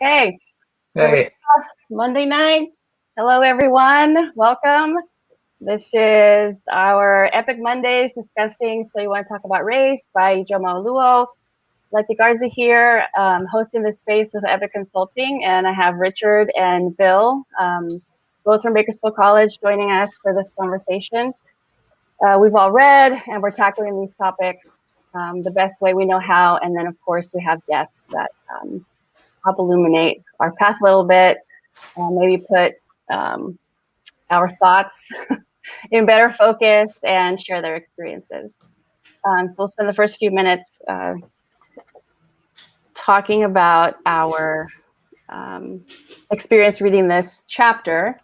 Okay. Hey. Monday night. Hello, everyone. Welcome. This is our Epic Mondays discussing So You Want to Talk About Race by Ijeoma Oluo. Leticia Garza here, hosting this space with Epic Consulting, and I have Richard and Bill, both from Bakersfield College, joining us for this conversation. We've all read, and we're tackling these topics the best way we know how, and then, of course, we have guests that help illuminate our path a little bit, and maybe put our thoughts in better focus and share their experiences. So we'll spend the first few minutes talking about our experience reading this chapter.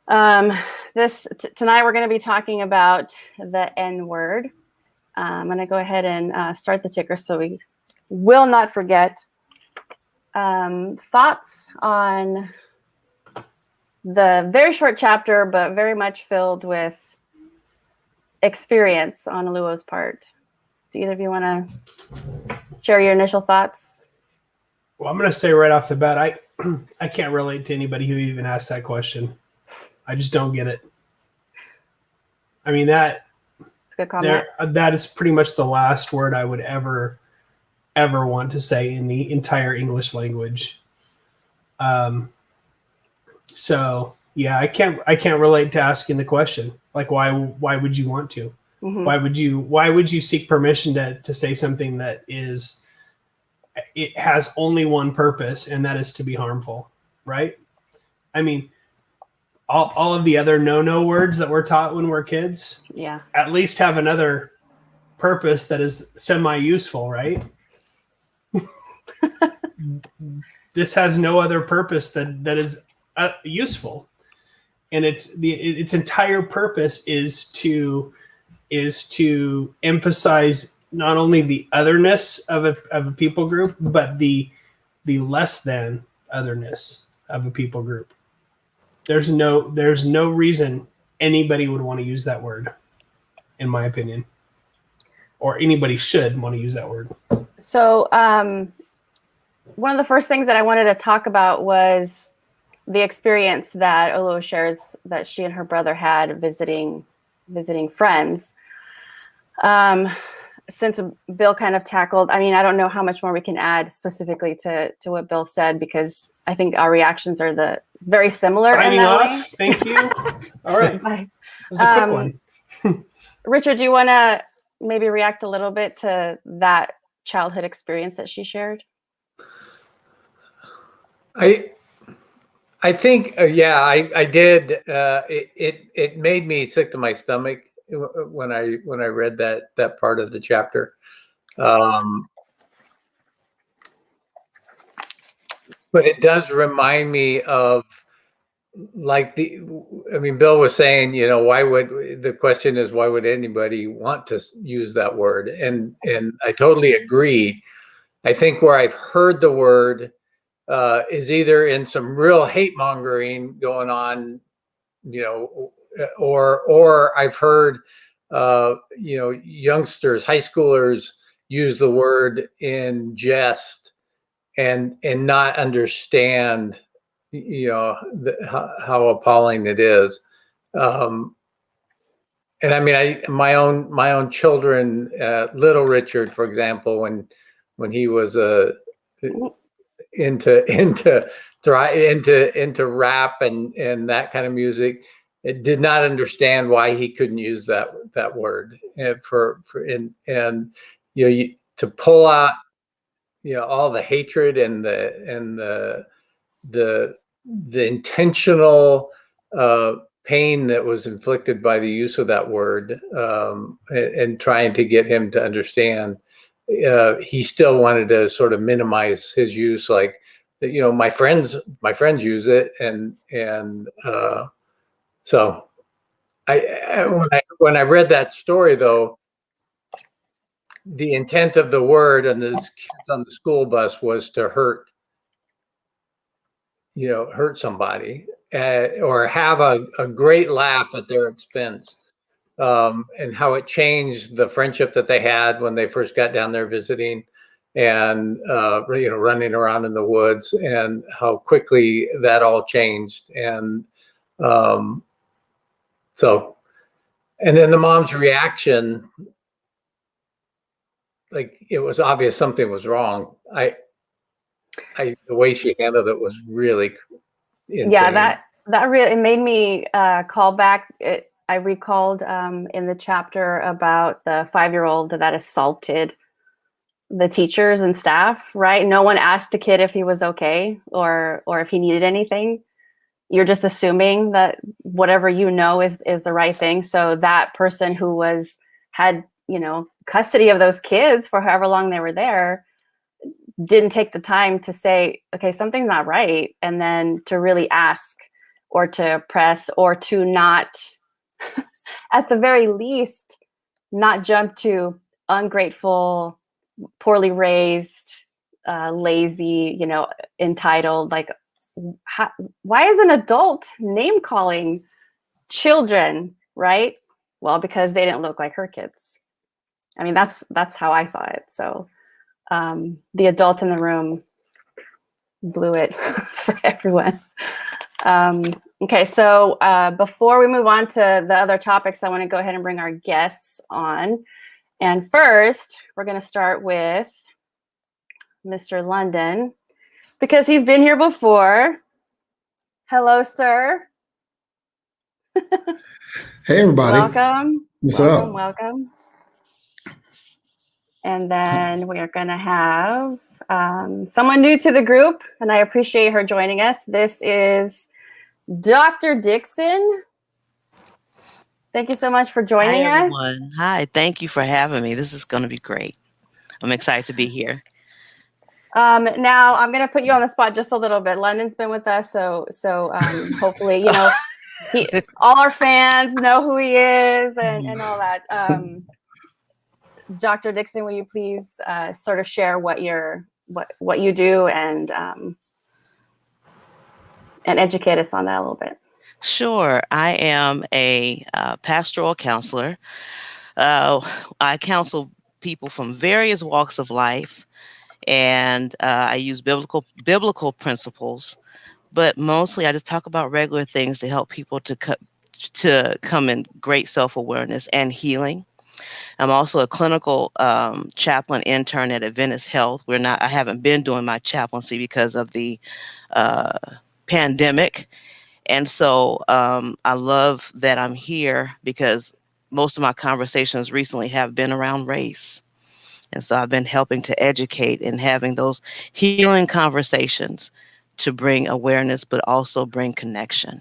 Tonight we're going to be talking about the N word. I'm going to go ahead and start the ticker so we will not forget. Thoughts on the very short chapter, but very much filled with experience on Oluo's part. Do either of you want to share your initial thoughts? Well, I'm going to say right off the bat, I can't relate to anybody who even asked that question. I just don't get it. I mean, that's a good comment. That is pretty much the last word I would ever want to say in the entire English language. So yeah, I can't relate to asking the question. Like, why would you want to? Mm-hmm. Why would you seek permission to say something that it has only one purpose, and that is to be harmful, right? I mean, all of the other no words that we're taught when we're kids, yeah, at least have another purpose that is semi-useful, right? This has no other purpose that is useful, and its entire purpose is to emphasize not only the otherness of a people group, but the less than otherness of a people group. There's no reason anybody would want to use that word, in my opinion, or anybody should want to use that word. So one of the first things that I wanted to talk about was the experience that Oluo shares that she and her brother had visiting friends. Since Bill kind of tackled, I mean, I don't know how much more we can add specifically to what Bill said, because I think our reactions are very similar. Signing off. Thank you. All right. Bye. That was a quick one. Richard, do you want to maybe react a little bit to that childhood experience that she shared? I think, I did. It made me sick to my stomach when I read that part of the chapter. But it does remind me of, like, Bill was saying, the question is, why would anybody want to use that word? And I totally agree. I think where I've heard the word is either in some real hate mongering going on, or I've heard, youngsters, high schoolers use the word in jest and not understand, how appalling it is. And I mean, my own children, little Richard, for example, when he was into rap and that kind of music, it did not understand why he couldn't use that word, and to pull out all the hatred and the intentional pain that was inflicted by the use of that word, and trying to get him to understand. He still wanted to sort of minimize his use, like, my friends use it, and so when I read that story, though, the intent of the word and these kids on the school bus was to hurt somebody, or have a great laugh at their expense. And how it changed the friendship that they had when they first got down there visiting. and running around in the woods, and how quickly that all changed. And and then the mom's reaction, like it was obvious something was wrong. The way she handled it was really insane. Yeah, that really, it made me call back. I recalled in the chapter about the 5-year-old that assaulted the teachers and staff, right? No one asked the kid if he was okay or if he needed anything. You're just assuming that whatever you know is the right thing. So that person who had custody of those kids for however long they were there didn't take the time to say, okay, something's not right, and then to really ask or to press or to not, at the very least, not jump to ungrateful, poorly raised, lazy, entitled. Like, why is an adult name calling children, right? Well, because they didn't look like her kids. I mean, that's how I saw it. So the adult in the room blew it for everyone. Okay, so before we move on to the other topics, I want to go ahead and bring our guests on. And first, we're going to start with Mr. London, because he's been here before. Hello, sir. Hey, everybody. Welcome. What's up? Welcome. And then we are going to have someone new to the group, and I appreciate her joining us. This is Dr. Dixon. Thank you so much for joining us. Everyone. Hi, thank you for having me. This is going to be great. I'm excited to be here. Now I'm going to put you on the spot just a little bit. London's been with us, so hopefully, all our fans know who he is and all that. Dr. Dixon, will you please sort of share what you do and educate us on that a little bit? Sure. I am a pastoral counselor. I counsel people from various walks of life, and I use biblical principles, but mostly I just talk about regular things to help people to come in great self-awareness and healing. I'm also a clinical chaplain intern at Adventist Health. I haven't been doing my chaplaincy because of the pandemic. And so I love that I'm here because most of my conversations recently have been around race. And so I've been helping to educate and having those healing conversations to bring awareness, but also bring connection.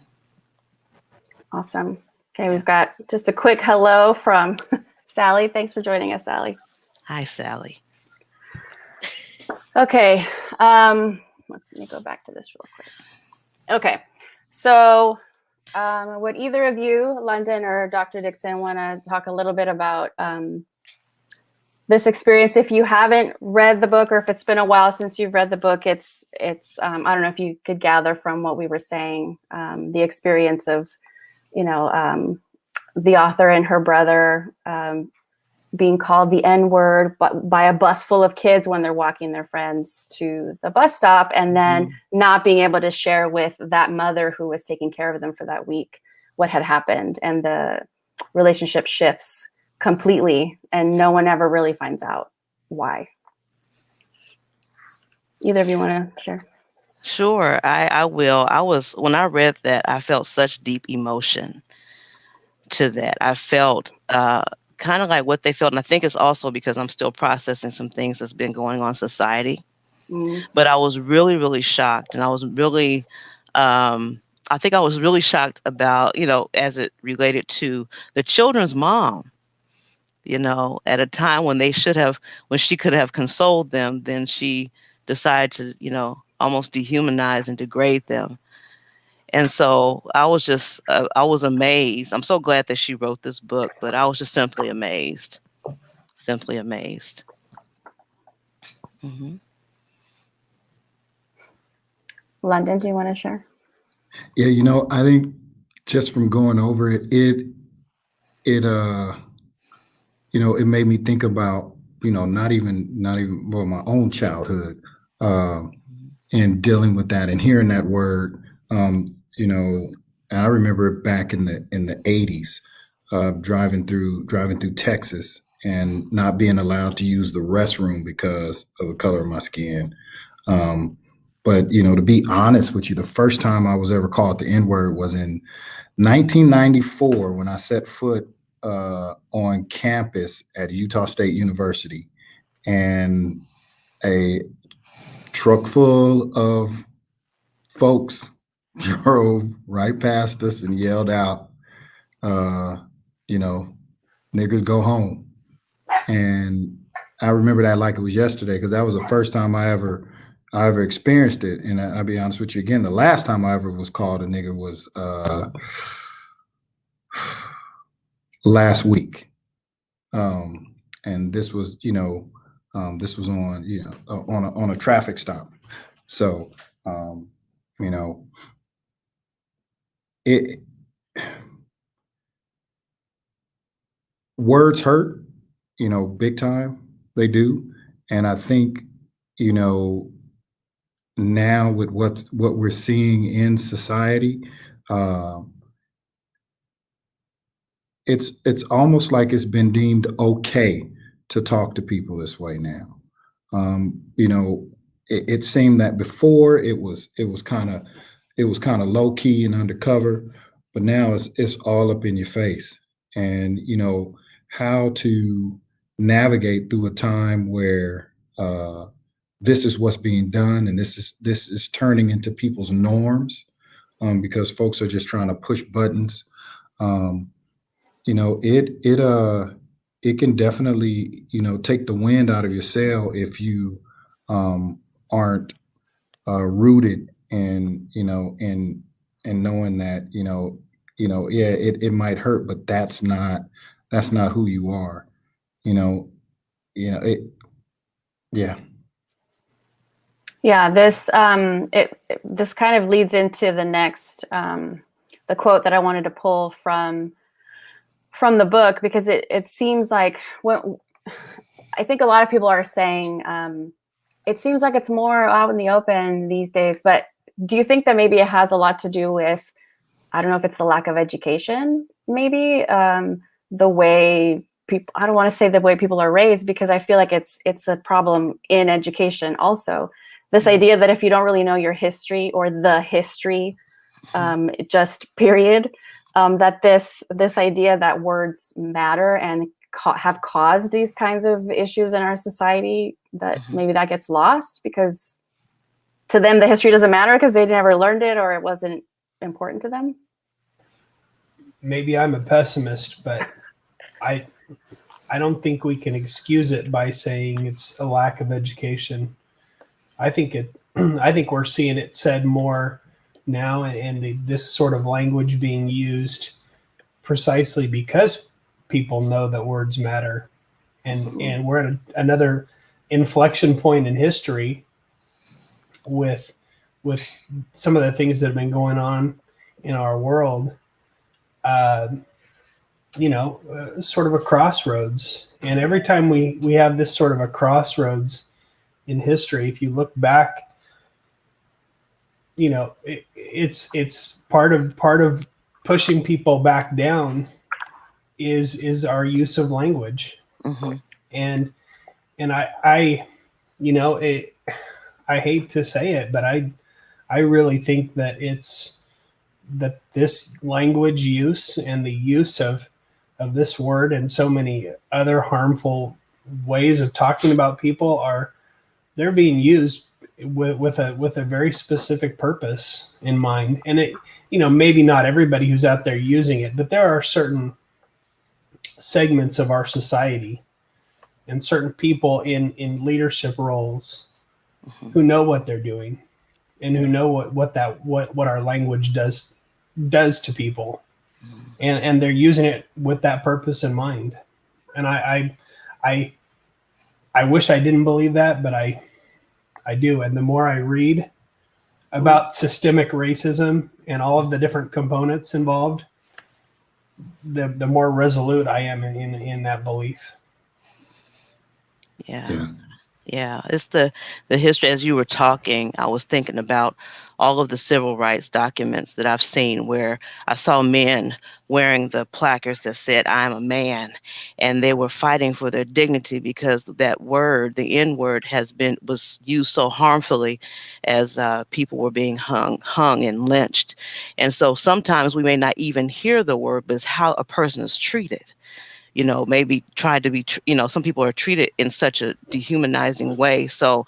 Awesome. Okay, we've got just a quick hello from Sally. Thanks for joining us, Sally. Hi, Sally. Okay, let me go back to this real quick. Okay, so would either of you, London or Dr. Dixon, want to talk a little bit about this experience? If you haven't read the book, or if it's been a while since you've read the book, it's I don't know if you could gather from what we were saying, the experience of, the author and her brother being called the N-word by a bus full of kids when they're walking their friends to the bus stop, and then not being able to share with that mother who was taking care of them for that week what had happened, and the relationship shifts completely, and no one ever really finds out why. Either of you want to share? Sure, I will. When I read that, I felt such deep emotion to that. I felt kind of like what they felt, and I think it's also because I'm still processing some things that's been going on in society. But I was really, really shocked, and I was really, I think I was really shocked about, as it related to the children's mom. At a time when when she could have consoled them, then she decided to, almost dehumanize and degrade them. And so I was just, I was amazed. I'm so glad that she wrote this book, but I was just simply amazed. Simply amazed. London, do you want to share? Yeah, I think just from going over it, it made me think about not even well, my own childhood, and dealing with that and hearing that word, and I remember back in the 80s, driving through Texas and not being allowed to use the restroom because of the color of my skin. But to be honest with you, the first time I was ever called the N-word was in 1994 when I set foot on campus at Utah State University, and a truck full of folks drove right past us and yelled out, "Niggers go home." And I remember that like it was yesterday, because that was the first time I ever experienced it. And I'll be honest with you again, the last time I ever was called a nigger was last week. And this was, this was on, on a traffic stop. So, it words hurt, big time. They do. And I think, now with what we're seeing in society, it's almost like it's been deemed okay to talk to people this way now. It seemed that before it was kind of low key and undercover, but now it's all up in your face. And how to navigate through a time where this is what's being done, and this is turning into people's norms, because folks are just trying to push buttons. It can definitely take the wind out of your sail if you aren't rooted in and knowing that it might hurt, but that's not who you are. This this kind of leads into the next the quote that I wanted to pull from the book, because it seems like I think a lot of people are saying it seems like it's more out in the open these days. But do you think that maybe it has a lot to do with, I don't know if it's the lack of education, maybe the way people, I don't want to say the way people are raised, because I feel like it's a problem in education also. This idea that if you don't really know your history or the history, just period, that this idea that words matter and have caused these kinds of issues in our society, that maybe that gets lost because to them the history doesn't matter because they never learned it or it wasn't important to them. Maybe I'm a pessimist, but I don't think we can excuse it by saying it's a lack of education. I think we're seeing it said more now, and this sort of language being used precisely because people know that words matter, and we're at another inflection point in history with some of the things that have been going on in our world. Sort of a crossroads, and every time we have this sort of a crossroads in history, if you look back, it's part of pushing people back down is our use of language. And I hate to say it, but I really think that that this language use and the use of this word and so many other harmful ways of talking about people they're being used with a very specific purpose in mind. And it, maybe not everybody who's out there using it, but there are certain segments of our society and certain people in leadership roles who know what they're doing and who know what our language does to people, and they're using it with that purpose in mind. And I wish I didn't believe that, but I do. And the more I read about systemic racism and all of the different components involved, the more resolute I am in that belief. Yeah. Yeah, it's the history. As you were talking, I was thinking about all of the civil rights documents that I've seen where I saw men wearing the placards that said, "I'm a man," and they were fighting for their dignity because that word, the N word, was used so harmfully as people were being hung and lynched. And so sometimes we may not even hear the word, but it's how a person is treated. Maybe tried to be, some people are treated in such a dehumanizing way. So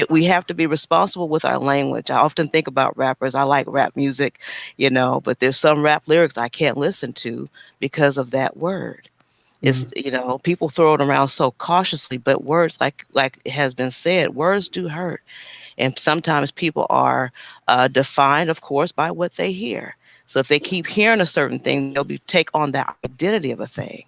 we have to be responsible with our language. I often think about rappers. I like rap music, but there's some rap lyrics I can't listen to because of that word. It's, people throw it around so cautiously, but words, like it has been said, words do hurt. And sometimes people are defined, of course, by what they hear. So if they keep hearing a certain thing, they'll take on the identity of a thing.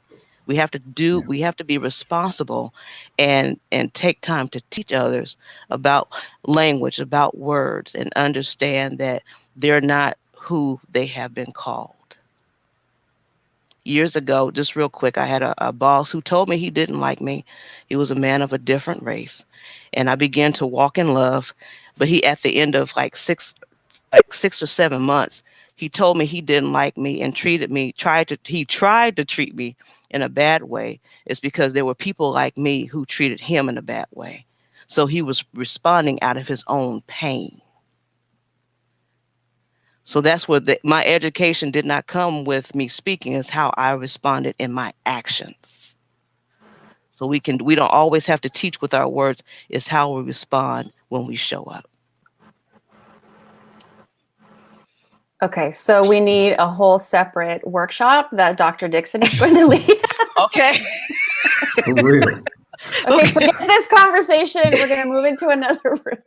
We have to be responsible and take time to teach others about language, about words, and understand that they're not who they have been called. Years ago, just real quick, I had a boss who told me he didn't like me. He was a man of a different race. And I began to walk in love. But he, at the end of like 6 or 7 months, he told me he didn't like me and he tried to treat me in a bad way. It's because there were people like me who treated him in a bad way. So he was responding out of his own pain. So that's where my education did not come with me speaking, is how I responded in my actions. So we don't always have to teach with our words. It's how we respond when we show up. Okay, so we need a whole separate workshop that Dr. Dixon is going to lead. Okay. For real. Okay, forget this conversation. We're going to move into another room.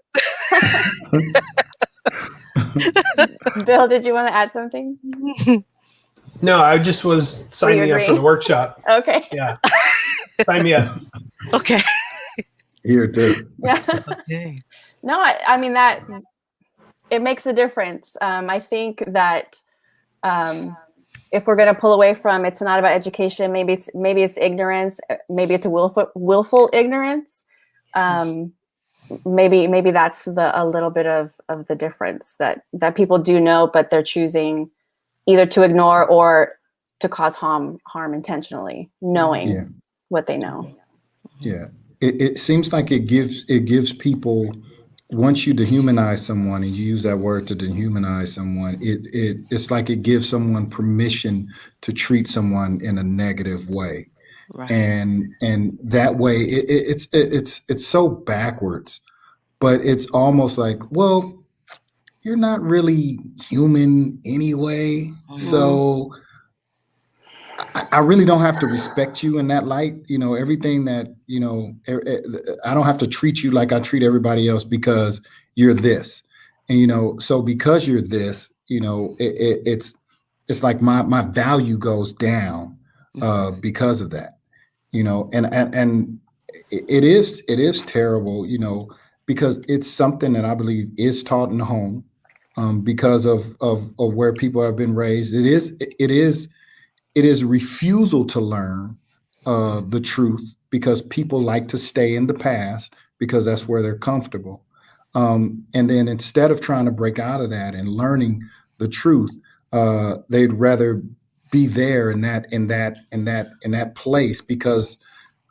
Bill, did you want to add something? No, I just was signing up for the workshop. Okay. Yeah. Sign me up. Okay. Here too. Yeah. Okay. No, I mean, that it makes a difference. I think that if we're going to pull away from, it's not about education, maybe it's ignorance, maybe it's a willful ignorance. Maybe that's a little bit of the difference that people do know, but they're choosing either to ignore or to cause harm intentionally, knowing what they know. Yeah, it seems like it gives people, once you dehumanize someone and you use that word to dehumanize someone, it's like it gives someone permission to treat someone in a negative way. Right. And that way it's so backwards, but it's almost like, well, you're not really human anyway. Mm-hmm. So I really don't have to respect you in that light. Everything that, I don't have to treat you like I treat everybody else because you're this. And, so because you're this, it's like my value goes down because of that, and it is terrible, because it's something that I believe is taught in the home, because of where people have been raised. It is refusal to learn the truth, because people like to stay in the past because that's where they're comfortable. And then instead of trying to break out of that and learning the truth, they'd rather be there in that place, because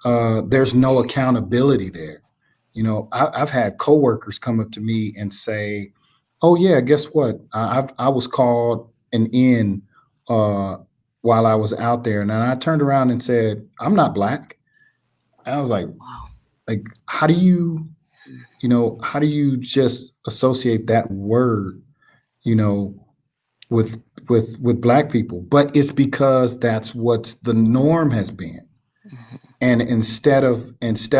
there's no accountability there. I've had coworkers come up to me and say, "Oh yeah, guess what? I was called an N while I was out there," and then I turned around and said, "I'm not Black." And I was like, wow. Like, how do you just associate that word, with Black people? But it's because that's what the norm has been. Mm-hmm. And instead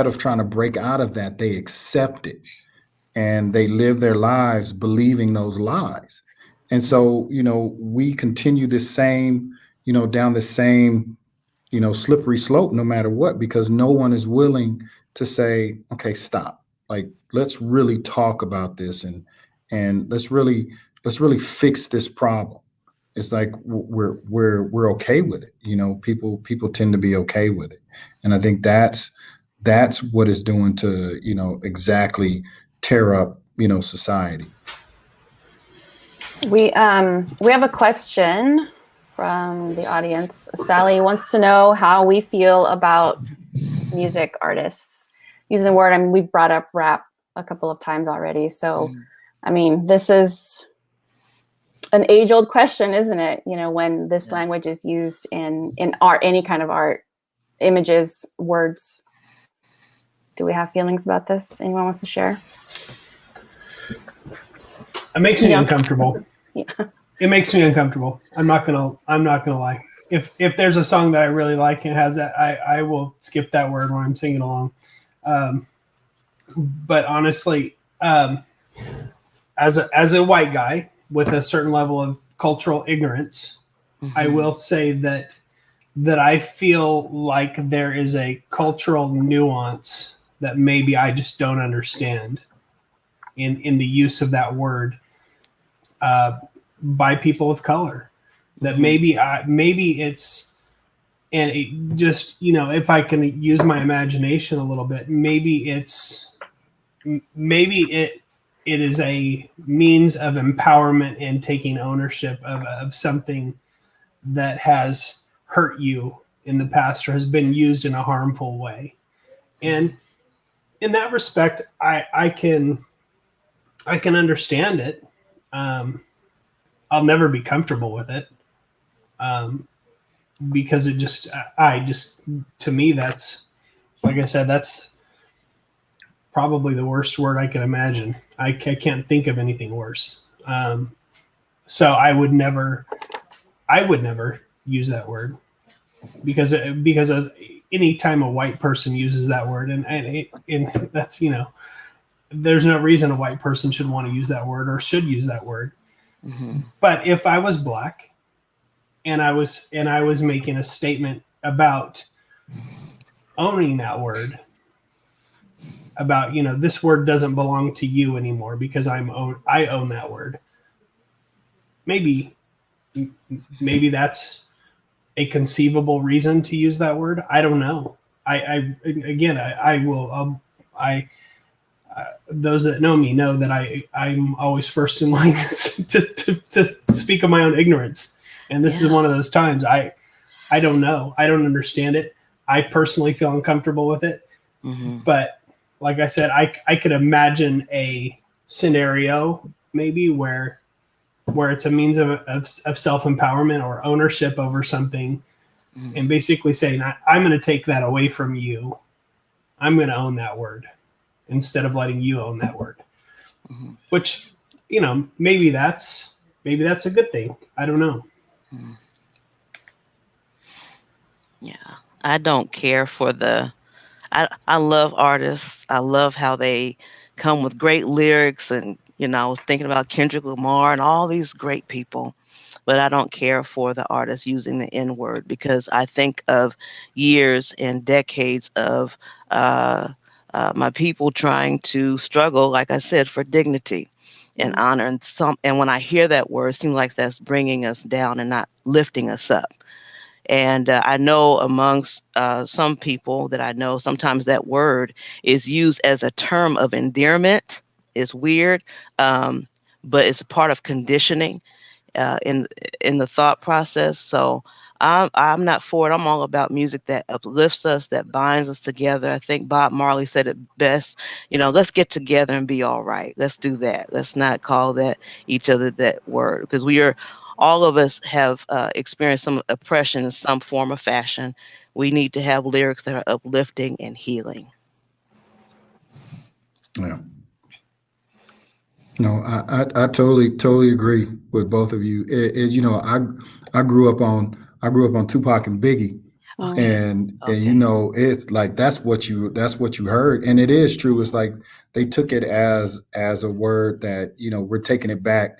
of trying to break out of that, they accept it and they live their lives believing those lies. And so, we continue this same, down the same, slippery slope, no matter what, because no one is willing to say, okay, stop. Like, let's really talk about this and let's really fix this problem. It's like we're okay with it. People tend to be okay with it. And I think that's that's what it's doing to, exactly tear up, society. We have a question from the audience. Sally wants to know how we feel about music artists using the word. I mean, we've brought up rap a couple of times already. So, I mean, this is an age-old question, isn't it? When this language is used in art, any kind of art, images, words. Do we have feelings about this? Anyone wants to share? It makes me uncomfortable. Yeah. It makes me uncomfortable. I'm not gonna lie. If there's a song that I really like and has that, I will skip that word when I'm singing along. But honestly, as a white guy with a certain level of cultural ignorance, I will say that I feel like there is a cultural nuance that maybe I just don't understand in the use of that word by people of color. That maybe it's, and it just, if I can use my imagination a little bit, maybe it is a means of empowerment and taking ownership of something that has hurt you in the past or has been used in a harmful way. And in that respect, I can understand it. I'll never be comfortable with it. Because it just, to me, that's, like I said, that's probably the worst word I can imagine. I can't think of anything worse. So I would never use that word because as any time a white person uses that word, and that's, there's no reason a white person should want to use that word or should use that word. But if I was black and I was making a statement about owning that word, about, this word doesn't belong to you anymore because I own that word. Maybe that's a conceivable reason to use that word. I don't know. Those that know me know that I'm always first in line to speak of my own ignorance. And this is one of those times. I don't know. I don't understand it. I personally feel uncomfortable with it. But like I said, I could imagine a scenario maybe where it's a means of self-empowerment or ownership over something, and basically saying, I'm going to take that away from you. I'm going to own that word instead of letting you own that word. Which, maybe that's a good thing. I don't know. Yeah, I don't care for I love artists. I love how they come with great lyrics, and I was thinking about Kendrick Lamar and all these great people, but I don't care for the artists using the N-word because I think of years and decades of my people trying to struggle, like I said, for dignity and honor, and when I hear that word, it seems like that's bringing us down and not lifting us up. And I know amongst some people that I know, sometimes that word is used as a term of endearment. It's weird, but it's a part of conditioning in the thought process. So I'm not for it. I'm all about music that uplifts us, that binds us together. I think Bob Marley said it best. Let's get together and be all right. Let's do that. Let's not call each other that word, because all of us have experienced some oppression in some form or fashion. We need to have lyrics that are uplifting and healing. Yeah. No, I totally agree with both of you. I grew up on Tupac and Biggie, and it's like that's what you heard, and it is true. It's like they took it as a word that we're taking it back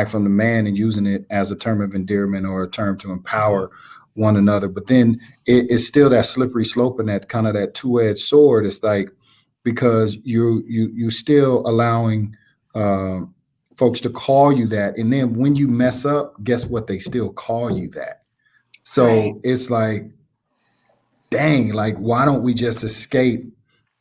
from the man and using it as a term of endearment or a term to empower one another. But then it's still that slippery slope and that kind of that two-edged sword. It's like, because you still allowing folks to call you that, and then when you mess up, guess what? They still call you that. So It's like, dang, like, why don't we just escape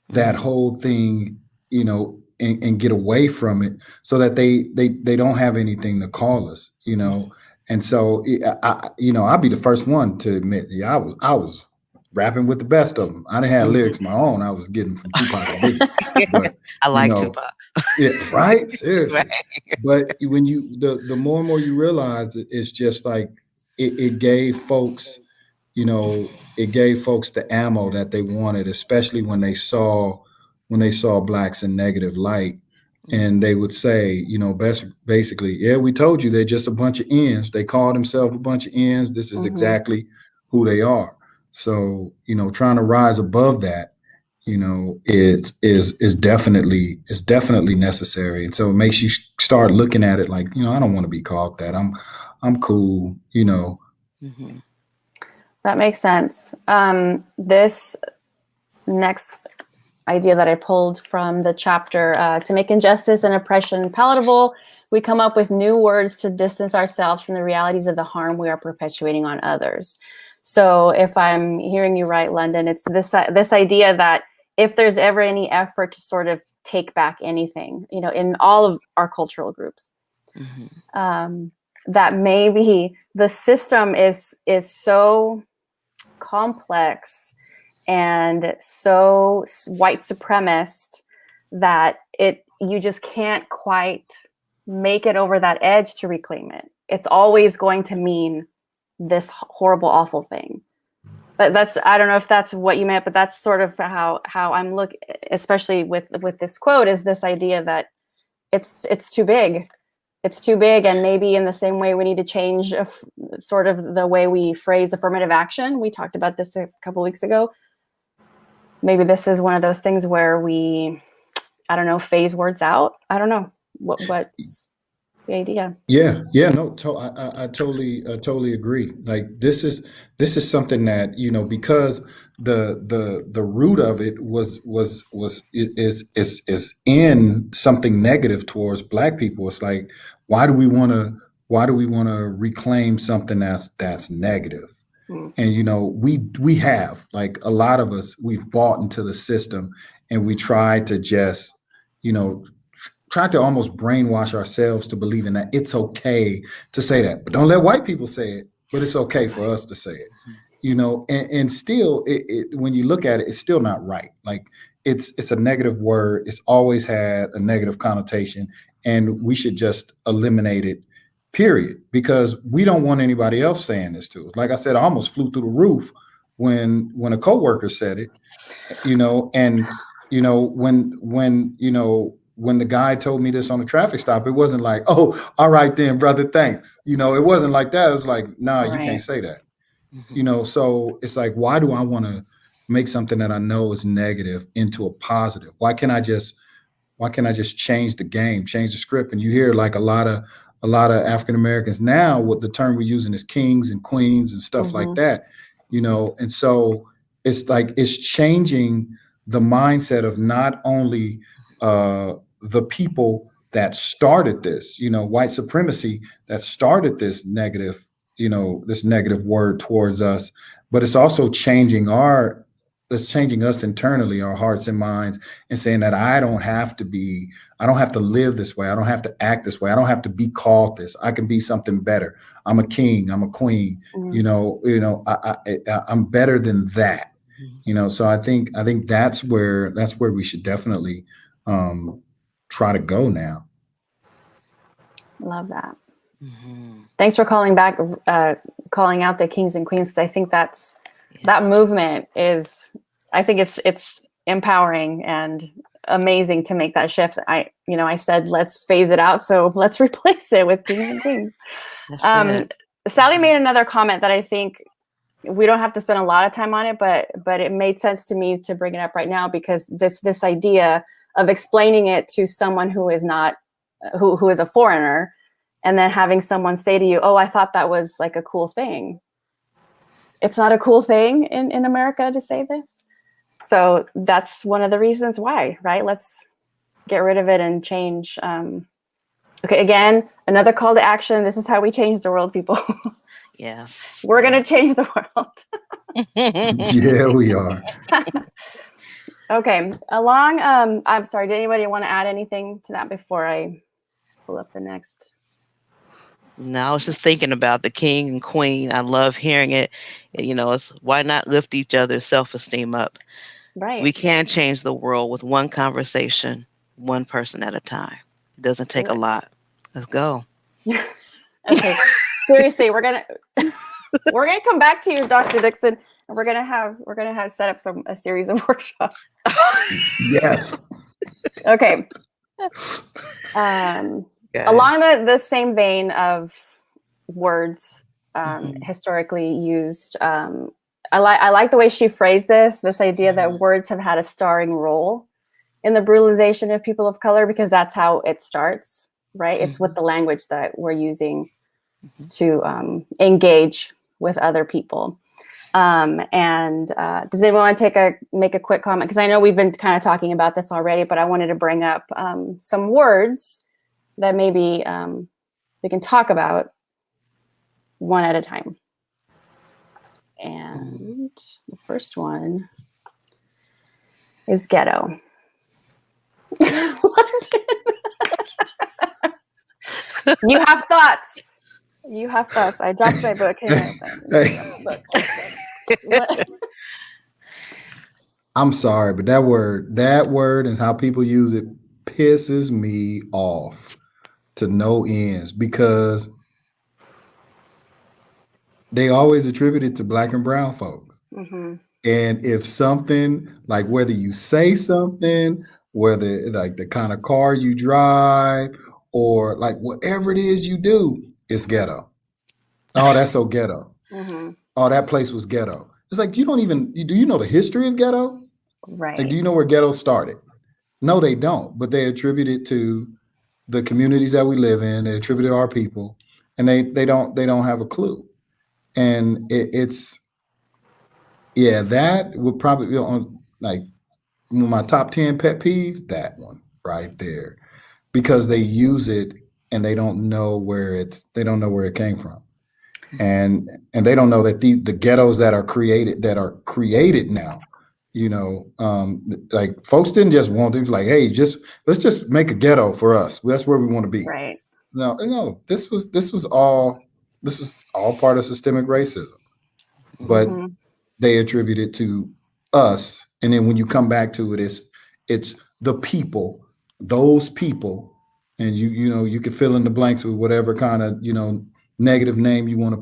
that whole thing, you know, and get away from it so that they don't have anything to call us, you know? And so, I'll be the first one to admit, yeah, I was rapping with the best of them. I didn't have lyrics of my own. I was getting from Tupac and Biggie, but I like Tupac. Yeah, right. Seriously. Right. But when the more and more you realize it's just like it gave folks, it gave folks the ammo that they wanted, especially when they saw blacks in negative light. And they would say, basically, yeah, we told you they're just a bunch of ends. They call themselves a bunch of ends. This is exactly who they are. So, trying to rise above that, is definitely necessary. And so it makes you start looking at it like, I don't want to be called that. I'm cool, That makes sense. This next idea that I pulled from the chapter, to make injustice and oppression palatable, we come up with new words to distance ourselves from the realities of the harm we are perpetuating on others. So if I'm hearing you right, London, it's this idea that if there's ever any effort to sort of take back anything, in all of our cultural groups, that maybe the system is so complex and so white supremacist that you just can't quite make it over that edge to reclaim it. It's always going to mean this horrible, awful thing. But I don't know if that's what you meant, but that's sort of how I'm looking, especially with this quote, is this idea that it's too big. It's too big, and maybe in the same way we need to change sort of the way we phrase affirmative action. We talked about this a couple weeks ago. Maybe this is one of those things where we, I don't know, phase words out. I don't know what's the idea. Yeah, no, I totally agree. Like this is something that, because the root of it is in something negative towards Black people. It's like, why do we want to reclaim something that's negative? And we have, like, a lot of us, we've bought into the system, and we try to just try to almost brainwash ourselves to believing that it's okay to say that, but don't let white people say it, but it's okay for us to say it, and still when you look at it, it's still not right. Like it's a negative word. It's always had a negative connotation, and we should just eliminate it, period, because we don't want anybody else saying this to us. Like I said, I almost flew through the roof when a coworker said it, and when the guy told me this on the traffic stop, it wasn't like, oh, all right then, brother, thanks. It wasn't like that. It was like, nah, you can't say that. So it's like, why do I want to make something that I know is negative into a positive? Why can't I just change the game, change the script? And you hear like a lot of African Americans now, what the term we're using is kings and queens and stuff like that, and so it's like, it's changing the mindset of not only the people that started this, white supremacy that started this negative word towards us, but it's also changing us internally, our hearts and minds, and saying that I don't have to live this way. I don't have to act this way. I don't have to be called this. I can be something better. I'm a king. I'm a queen. I'm better than that. So I think that's where we should definitely try to go now. Love that. Thanks for calling out the kings and queens, because I think that movement is, I think it's empowering and amazing to make that shift. I said, let's phase it out. So let's replace it with kings and queens. Sally made another comment that I think we don't have to spend a lot of time on it, but it made sense to me to bring it up right now, because this idea of explaining it to someone who is not, who is a foreigner, and then having someone say to you, oh, I thought that was like a cool thing. It's not a cool thing in America to say this. So that's one of the reasons why, right? Let's get rid of it and change. Okay, again, another call to action. This is how we change the world, people. Yes. We're going to change the world. Yeah, we are. Okay. I'm sorry, did anybody want to add anything to that before I pull up the next? No, I was just thinking about the king and queen. I love hearing it. It's why not lift each other's self-esteem up? Right. We can change the world with one conversation, one person at a time. It doesn't take a lot. Let's go. Okay. Seriously, we're gonna come back to you, Dr. Dixon, and we're gonna have set up a series of workshops. Yes. Okay. Along the same vein of words historically used, I like the way she phrased this idea that words have had a starring role in the brutalization of people of color, because that's how it starts, right? It's with the language that we're using to engage with other people. Does anyone want to make a quick comment? Because I know we've been kind of talking about this already, but I wanted to bring up some words that maybe we can talk about one at a time. And the first one is ghetto. You have thoughts. I dropped my book. I'm sorry, but that word and how people use it pisses me off to no ends, because they always attribute it to Black and brown folks. Mm-hmm. And if something, like whether you say something, whether like the kind of car you drive, or like whatever it is you do, it's ghetto. Oh, that's so ghetto. Mm-hmm. Oh, that place was ghetto. It's like, do you know the history of ghetto? Right. Like, do you know where ghetto started? No, they don't. But they attribute it to the communities that we live in. They attribute it to our people, and they don't have a clue. And that would probably be on like my top 10 pet peeves. That one right there, because they use it and they don't know where it came from. And they don't know that the ghettos that are created now, like folks didn't just want to like, hey, let's just make a ghetto for us. That's where we want to be. Right. No, this was all part of systemic racism, but they attribute it to us. And then when you come back to it, it's the people, those people, and you can fill in the blanks with whatever kind of negative name you want to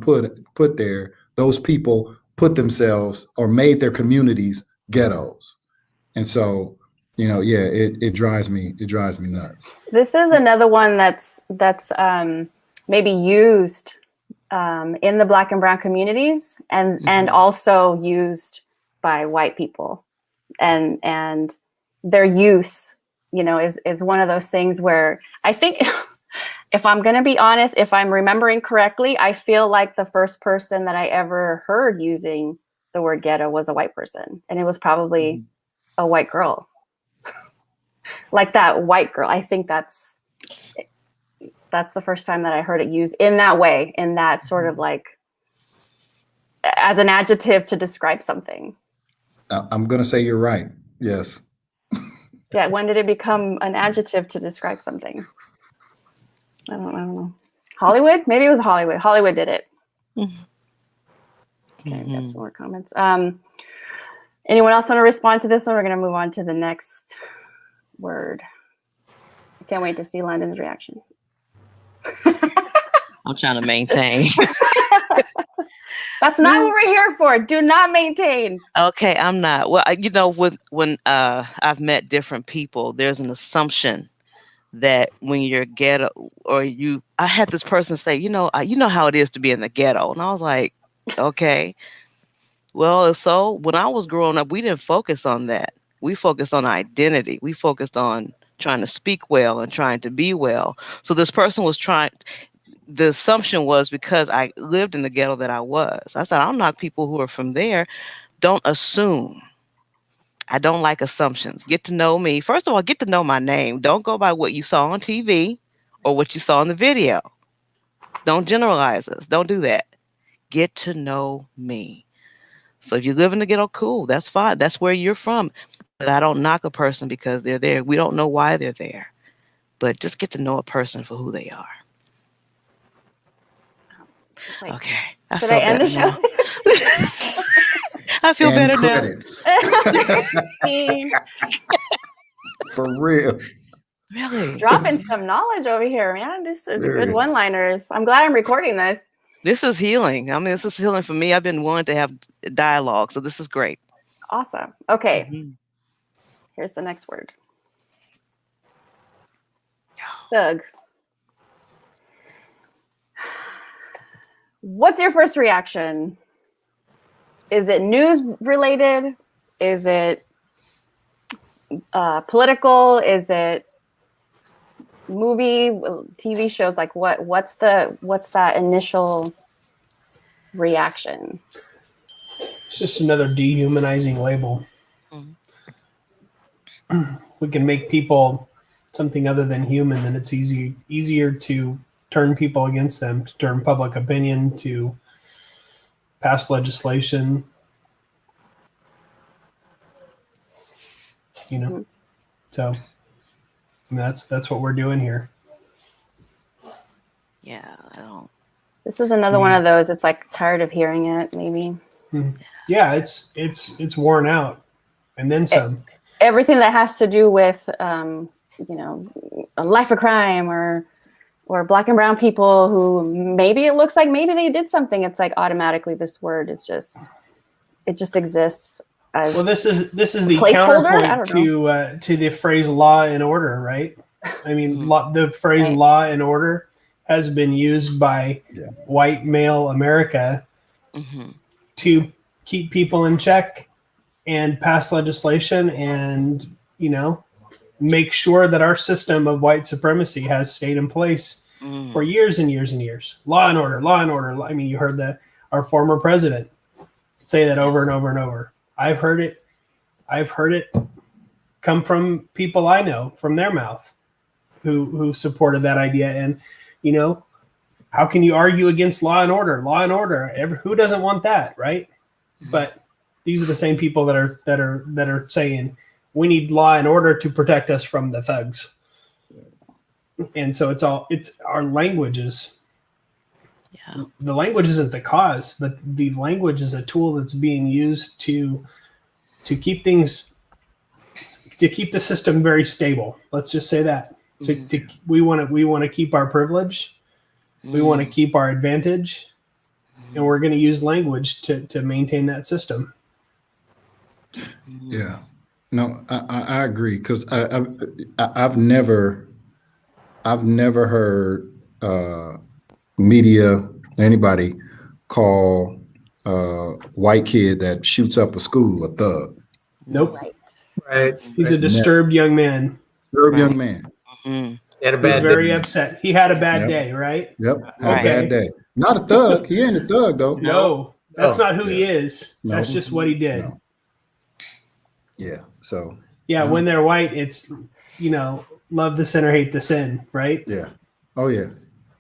put there. Those people put themselves or made their communities ghettos. And so, it drives me nuts. This is another one that's maybe used in the Black and brown communities, and also used by white people, and their use, is one of those things where I think if I'm going to be honest, if I'm remembering correctly, I feel like the first person that I ever heard using the word ghetto was a white person. And it was probably a white girl. Like that white girl. I think that's the first time that I heard it used in that way, in that sort of like as an adjective to describe something. I'm going to say you're right. Yes. Yeah. When did it become an adjective to describe something? I don't know. Hollywood? Maybe it was Hollywood. Hollywood did it. Okay, I've got some more comments. Anyone else want to respond to this one? We're going to move on to the next word. I can't wait to see London's reaction. I'm trying to maintain. That's not what we're here for. Do not maintain. Okay, I'm not. Well, when I've met different people, there's an assumption that when you're ghetto, I had this person say, you know how it is to be in the ghetto. And I was like, okay. Well, so when I was growing up, we didn't focus on that. We focused on identity. We focused on trying to speak well and trying to be well. So this person was the assumption was because I lived in the ghetto that I was. I said, I don't knock people who are from there. Don't assume. I don't like assumptions. Get to know me. First of all, get to know my name. Don't go by what you saw on TV or what you saw in the video. Don't generalize us. Don't do that. Get to know me. So if you live in the ghetto, cool, that's fine. That's where you're from. But I don't knock a person because they're there. We don't know why they're there. But just get to know a person for who they are. Like, okay. I should feel I end better the show? now. I feel And better credits. See, For real. now. Really? dropping some knowledge over here, man. This is There good is. one-liners. I'm glad I'm recording this. This is healing. I mean, this is healing for me. I've been wanting to have dialogue, so this is great. Awesome. Okay, Mhm. here's the next word. Thug. What's your first reaction? Is it news related? Is it political? Is it movie, TV shows? Like what's that initial reaction? It's just another dehumanizing label. We can make people something other than human, then it's easier to turn people against them, to turn public opinion, to pass legislation. You know, so I mean, that's what we're doing here. Yeah, I don't. This is another one of those. It's like tired of hearing it. Maybe. Yeah, it's worn out, and then some. Everything that has to do with a life of crime or black and brown people who maybe it looks like maybe they did something. It's like automatically this word is just exists. Well, this is the counterpoint to the phrase "law and order," right? I mean, the phrase "law and order" has been used by white male America to keep people in check and pass legislation and make sure that our system of white supremacy has stayed in place for years and years and years. Law and order, law and order. I mean, you heard our former president say that over and over and over. I've heard it come from people I know, from their mouth, who supported that idea. And how can you argue against law and order? Law and order. Who doesn't want that, right? But these are the same people that are saying we need law and order to protect us from the thugs. And so it's our languages. Yeah. The language isn't the cause, but the language is a tool that's being used to keep things, to keep the system very stable. Let's just say that. We want to keep our privilege. We want to keep our advantage, and we're going to use language to maintain that system. Yeah, no, I agree, because I've never heard media, anybody call a white kid that shoots up a school a thug. Nope. Right. He's a disturbed young man. Disturbed young man. He had a He's bad very day. upset. He had a bad day, right? Yep. Had a bad day. Not a thug. He ain't a thug though. No, that's not who he is. No. That's just what he did. No. Yeah. So. Yeah, when they're white, it's love the sin or hate the sin, right? Yeah. Oh yeah.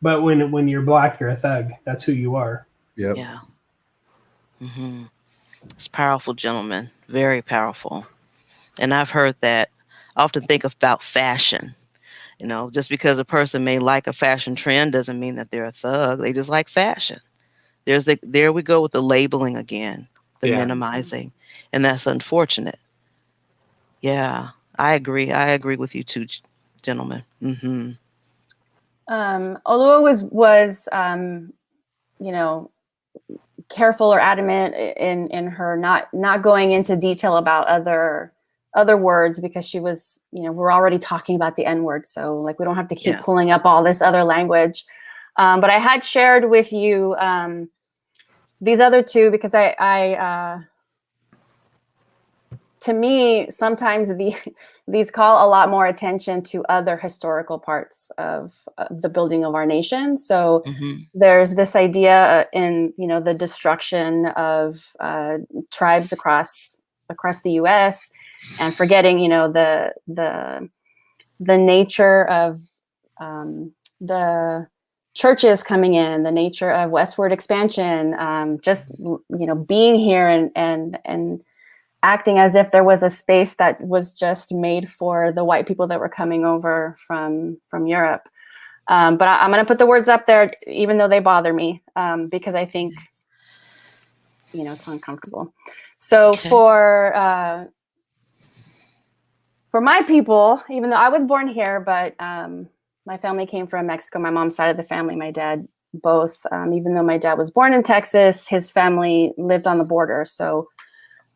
But when you're black, you're a thug. That's who you are. Yep. Yeah. It's powerful, gentlemen. Very powerful. And I've heard that. I often think about fashion. Just because a person may like a fashion trend doesn't mean that they're a thug. They just like fashion. There we go with the labeling again, the minimizing, and that's unfortunate. Yeah, I agree. I agree with you too, gentlemen. Oluo was careful or adamant in her not going into detail about other words, because she was, we're already talking about the N-word. So like, we don't have to keep pulling up all this other language. But I had shared with you these other two, because I to me, sometimes these call a lot more attention to other historical parts of the building of our nation. So there's this idea in, the destruction of tribes across the U.S., and forgetting, the nature of the churches coming in, the nature of westward expansion, just, being here and acting as if there was a space that was just made for the white people that were coming over from Europe. But I'm going to put the words up there, even though they bother me, because I think, it's uncomfortable. So Okay. for my people, even though I was born here, but my family came from Mexico, my mom's side of the family, my dad, both, even though my dad was born in Texas, his family lived on the border. So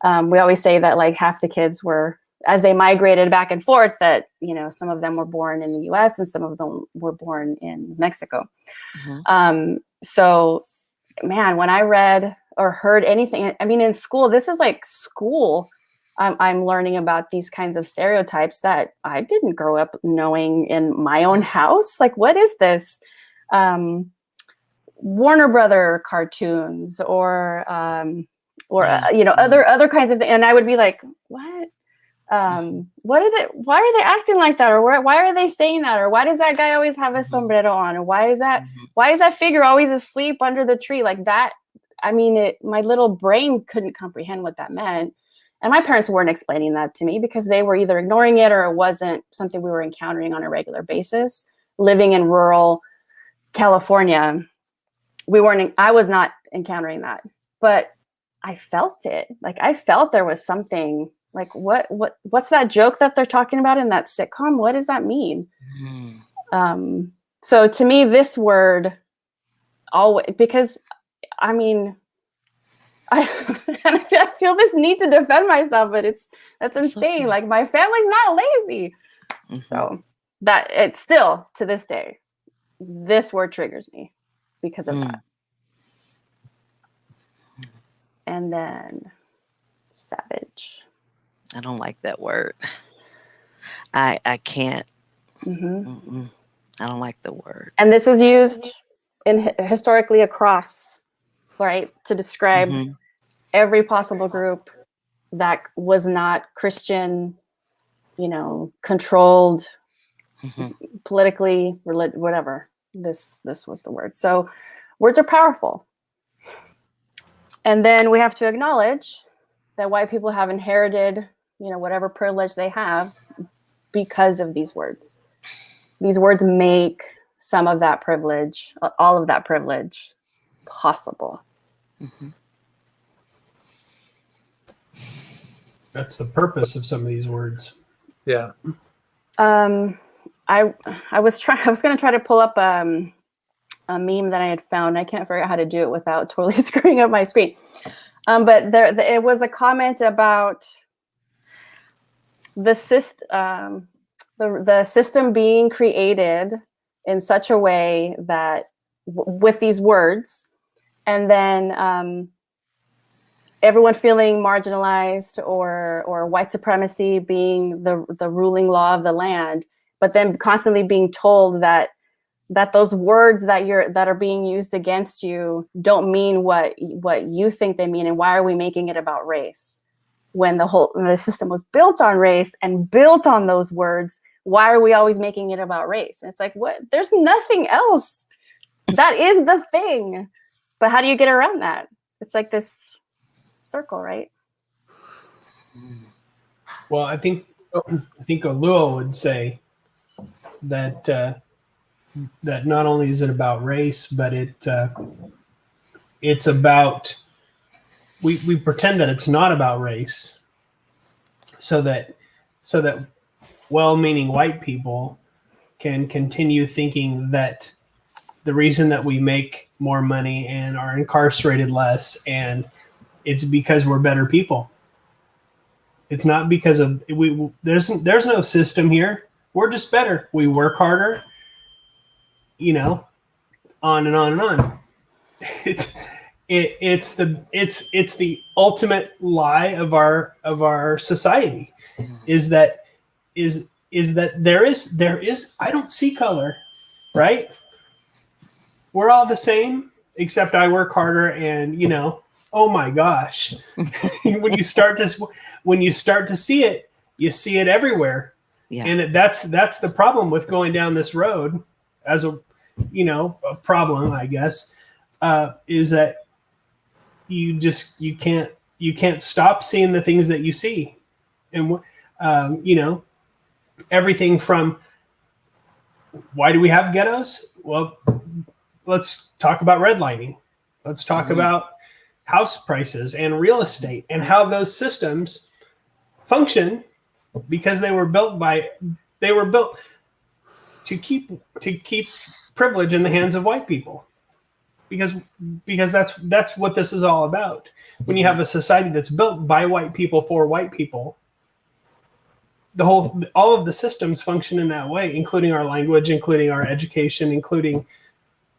we always say that like half the kids were, as they migrated back and forth, that, some of them were born in the US and some of them were born in Mexico. Mm-hmm. So, man, when I read or heard anything, I mean, in school, this is like school. I'm learning about these kinds of stereotypes that I didn't grow up knowing in my own house. Like, what is this? Warner Brother cartoons or other kinds of, and I would be like, what? Why are they acting like that? Or why are they saying that? Or why does that guy always have a sombrero on? Or why is that figure always asleep under the tree like that? I mean, my little brain couldn't comprehend what that meant. And my parents weren't explaining that to me because they were either ignoring it or it wasn't something we were encountering on a regular basis. Living in rural California, I was not encountering that, but I felt it. Like I felt there was something like, what's that joke that they're talking about in that sitcom? What does that mean? Mm-hmm. So to me, this word always, because I mean, I feel this need to defend myself, but that's insane. Okay. Like my family's not lazy. Mm-hmm. So that it's still to this day, this word triggers me because of that. And then savage. I don't like that word. I can't. Mm-hmm. I don't like the word. And this is used historically across, right, to describe every possible group that was not Christian, controlled politically, whatever. This was the word. So words are powerful. And then we have to acknowledge that white people have inherited, whatever privilege they have because of these words. These words make some of that privilege, all of that privilege possible. Mm-hmm. That's the purpose of some of these words. Yeah. I was going to try to pull up a meme that I had found. I can't figure out how to do it without totally screwing up my screen. But it was a comment about the system being created in such a way that with these words, and then everyone feeling marginalized or white supremacy being the ruling law of the land, but then constantly being told that those words that are being used against you don't mean what you think they mean, and why are we making it about race when the system was built on race and built on those words? Why are we always making it about race? And it's like, what? There's nothing else. That is the thing. But how do you get around that? It's like this circle, right? Well, I think Oluo would say that that not only is it about race, but it's about we pretend that it's not about race, so that well-meaning white people can continue thinking that the reason that we make more money and are incarcerated less, and it's because we're better people. It's not because of there's no system here. We're just better. We work harder, on and on and on. It's the ultimate lie of our society, is that there is I don't see color, right? We're all the same, except I work harder, and oh my gosh, when you start to see it, you see it everywhere. Yeah. And that's the problem with going down this road as a problem, I guess, is that you can't stop seeing the things that you see, and everything from why do we have ghettos? Well, let's talk about redlining. Let's talk about house prices and real estate and how those systems function, because they were built to keep privilege in the hands of white people, because that's what this is all about. When you have a society that's built by white people for white people, all of the systems function in that way, including our language, including our education, including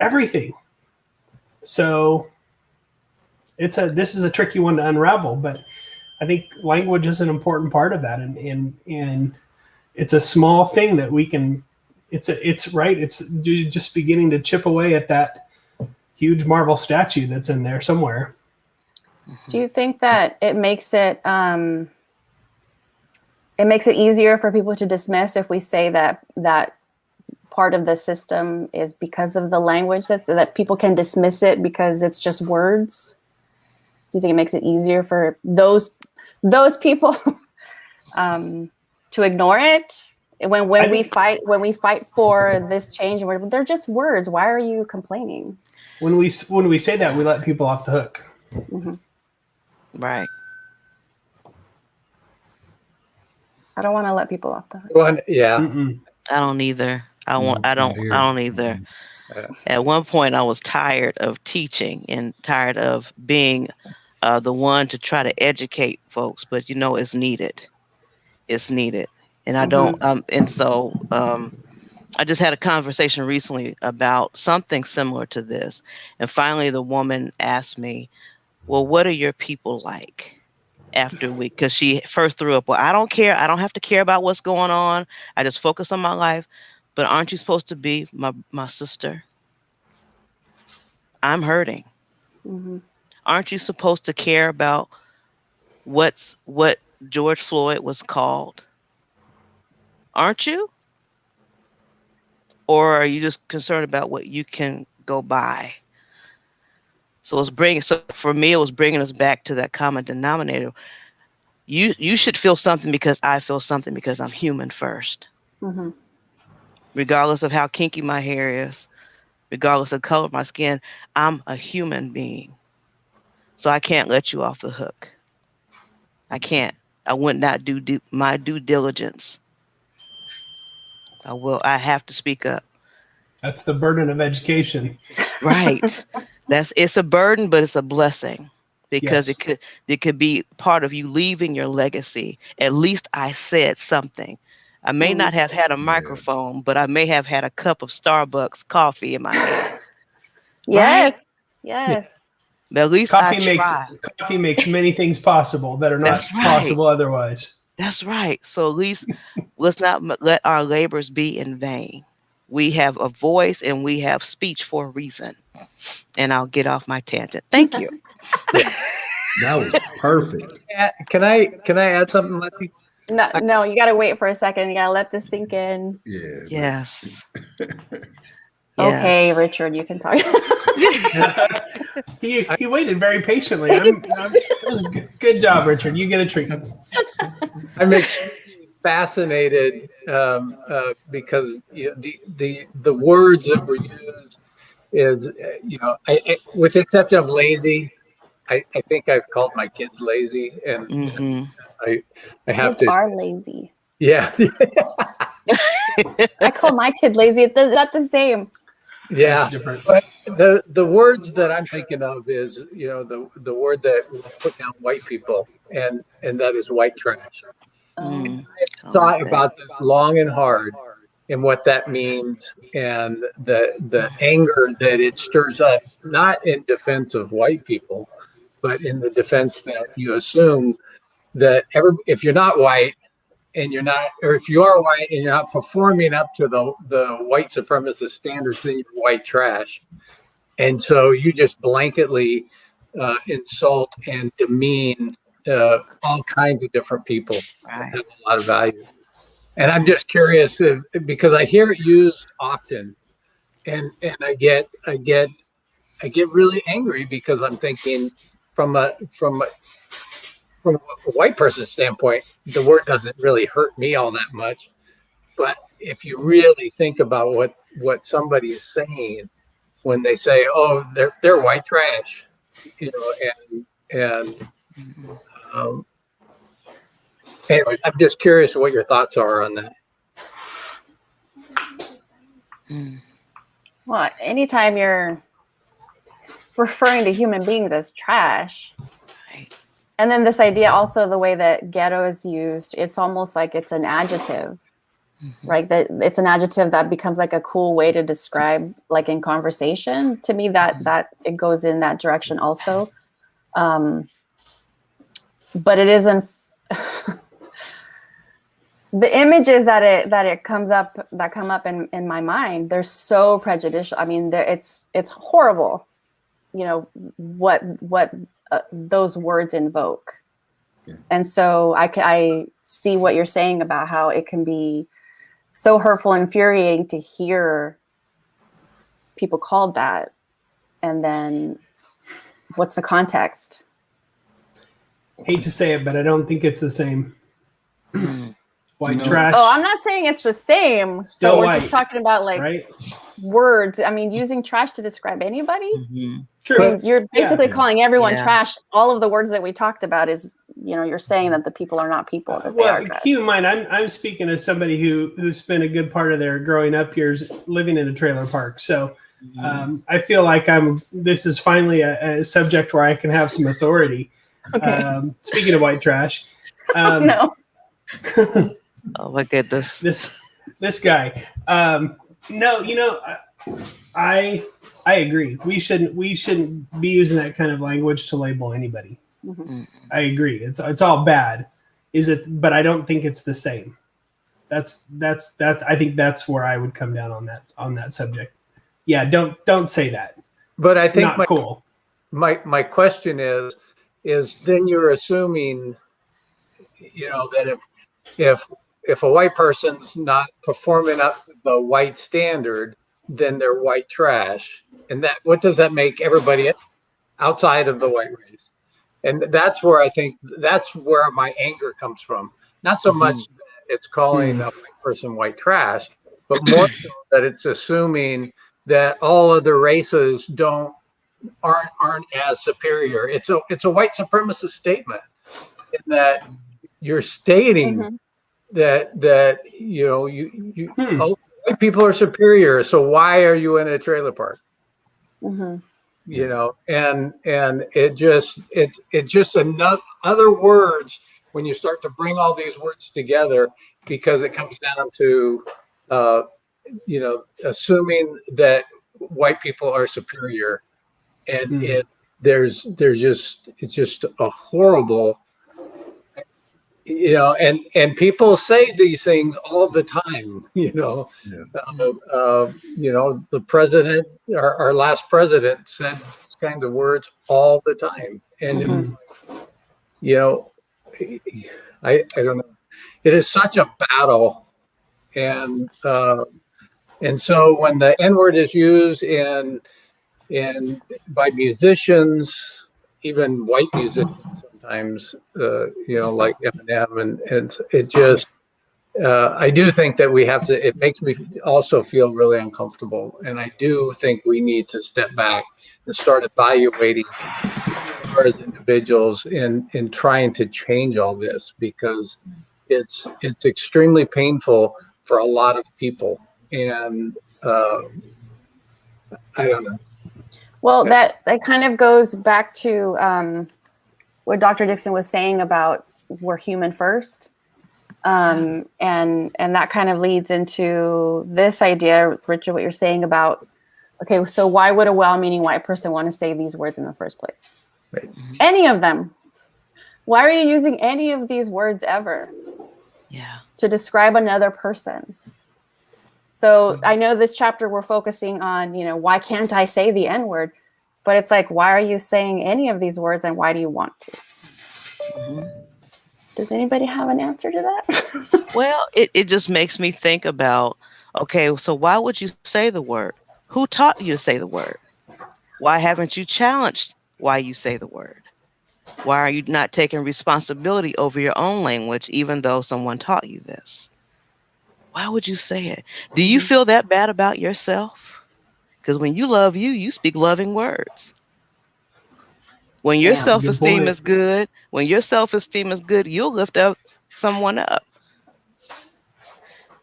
everything. So this is a tricky one to unravel, but I think language is an important part of that, and it's a small thing that we can. It's just beginning to chip away at that huge marble statue that's in there somewhere. Do you think that it makes it easier for people to dismiss if we say that part of the system is because of the language, that people can dismiss it because it's just words? Do you think it makes it easier for those people to ignore it when we fight for this change? They're just words. Why are you complaining? When we say that, we let people off the hook. Mm-hmm. Right. I don't want to let people off the hook. Yeah. Mm-mm. I don't either. I don't either. At one point, I was tired of teaching and tired of being the one to try to educate folks, but it's needed. It's needed. And I don't, and so I just had a conversation recently about something similar to this. And finally, the woman asked me, well, what are your people like? After a week, because she first threw up, well, I don't care. I don't have to care about what's going on. I just focus on my life. But aren't you supposed to be my sister? I'm hurting. Mm-hmm. Aren't you supposed to care about what George Floyd was called? Aren't you? Or are you just concerned about what you can go by? So for me, it was bringing us back to that common denominator. You should feel something because I feel something, because I'm human first. Mm-hmm. Regardless of how kinky my hair is, regardless of the color of my skin, I'm a human being. So I can't let you off the hook. I can't. I would not do my due diligence. I have to speak up. That's the burden of education. Right. It's a burden, but it's a blessing, because Yes. it could be part of you leaving your legacy. At least I said something. I may not have had a microphone, but I may have had a cup of Starbucks coffee in my hand. Yes. Right? Yes. But at least I tried. Coffee makes many things possible that are not possible otherwise. That's right. So at least let's not let our labors be in vain. We have a voice and we have speech for a reason. And I'll get off my tangent. Thank you. That was perfect. Can I add something, Leti? No, you got to wait for a second. You got to let this sink in. Yeah. Yes. Okay, Richard, you can talk. He waited very patiently. It was good job, Richard. You get a treat. I'm fascinated because the words that were used is I with the exception of lazy, I think I've called my kids lazy, and I have Kids to. are lazy. Yeah. I call my kid lazy. It's not the same. Yeah, That's different. but the words that I'm thinking of is the word that will put down white people, and that is white trash. I've thought about this long and hard and what that means, and the anger that it stirs up, not in defense of white people, but in the defense that you assume that if you're not white and you're not, or if you are white and you're not performing up to the white supremacist standards, then you're white trash. And so you just blanketly insult and demean all kinds of different people that have a lot of value. And I'm just curious because I hear it used often and I get really angry because I'm thinking from a white person's standpoint, the word doesn't really hurt me all that much. But if you really think about what somebody is saying when they say, "Oh, they're white trash," you know, and anyway, I'm just curious what your thoughts are on that. Well, anytime you're referring to human beings as trash, and then this idea also the way that ghetto is used, it's almost like it's an adjective, right? That it's an adjective that becomes like a cool way to describe, like in conversation. To me, that it goes in that direction also. But it isn't. The images that come up in my mind, they're so prejudicial. I mean, it's horrible, you know, what those words invoke. Yeah. And so I see what you're saying about how it can be so hurtful and infuriating to hear people called that. And then what's the context? Hate to say it, but I don't think it's the same. White trash. Oh, I'm not saying it's the same. Still we're white, just talking about like words. I mean, using trash to describe anybody. True. I mean, you're basically calling everyone trash. All of the words that we talked about is, you know, you're saying that the people are not people. That they are trash. Keep in mind, I'm speaking as somebody who spent a good part of their growing up years living in a trailer park. So I feel like this is finally a subject where I can have some authority. Okay. Speaking of white trash. No. Oh my goodness. This guy. No, you know, I agree. We shouldn't be using that kind of language to label anybody. Mm-hmm. I agree. It's all bad. Is it? But I don't think it's the same. That's. I think that's where I would come down on that subject. Yeah. Don't say that. But I think not cool. My question is then you're assuming, you know, that if a white person's not performing up to the white standard, then they're white trash. And what does that make everybody outside of the white race? And that's where I think that's where my anger comes from. Not so much that it's calling a white person white trash, but more so that it's assuming that all other races aren't as superior. It's a white supremacist statement in that you're stating that you know all white people are superior. So why are you in a trailer park? You know, and it's just another other words when you start to bring all these words together, because it comes down to you know, assuming that white people are superior, and it's just a horrible. You know, and people say these things all the time. You know, you know, the president, our last president, said these kinds of words all the time, and you know, I don't know. It is such a battle, and so when the N-word is used by musicians, even white musicians. Sometimes, you know, like Eminem, and it just, I do think that we have to. It makes me also feel really uncomfortable, and I do think we need to step back and start evaluating as individuals in trying to change all this, because it's extremely painful for a lot of people, and I don't know. Well, that kind of goes back to what Dr. Dixon was saying about we're human first. And that kind of leads into this idea, Richard, what you're saying about, okay, so why would a well-meaning white person want to say these words in the first place? Right. Any of them. Why are you using any of these words ever? Yeah. To describe another person? So I know this chapter we're focusing on, you know, why can't I say the N-word? But it's like, why are you saying any of these words, and why do you want to? Does anybody have an answer to that? Well, it just makes me think about, okay, so why would you say the word? Who taught you to say the word? Why haven't you challenged why you say the word? Why are you not taking responsibility over your own language, even though someone taught you this? Why would you say it? Do you feel that bad about yourself? Because when you love you, you speak loving words. When your Yeah. self-esteem is good, you'll lift up someone up.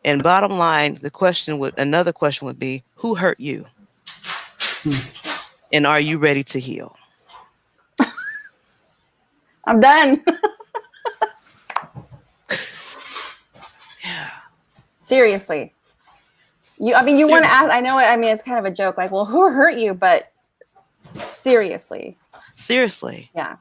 And bottom line, another question would be, who hurt you? And are you ready to heal? I'm done. Yeah. Seriously. You want to ask, I know, it's kind of a joke, like, well, who hurt you? But seriously. Yeah.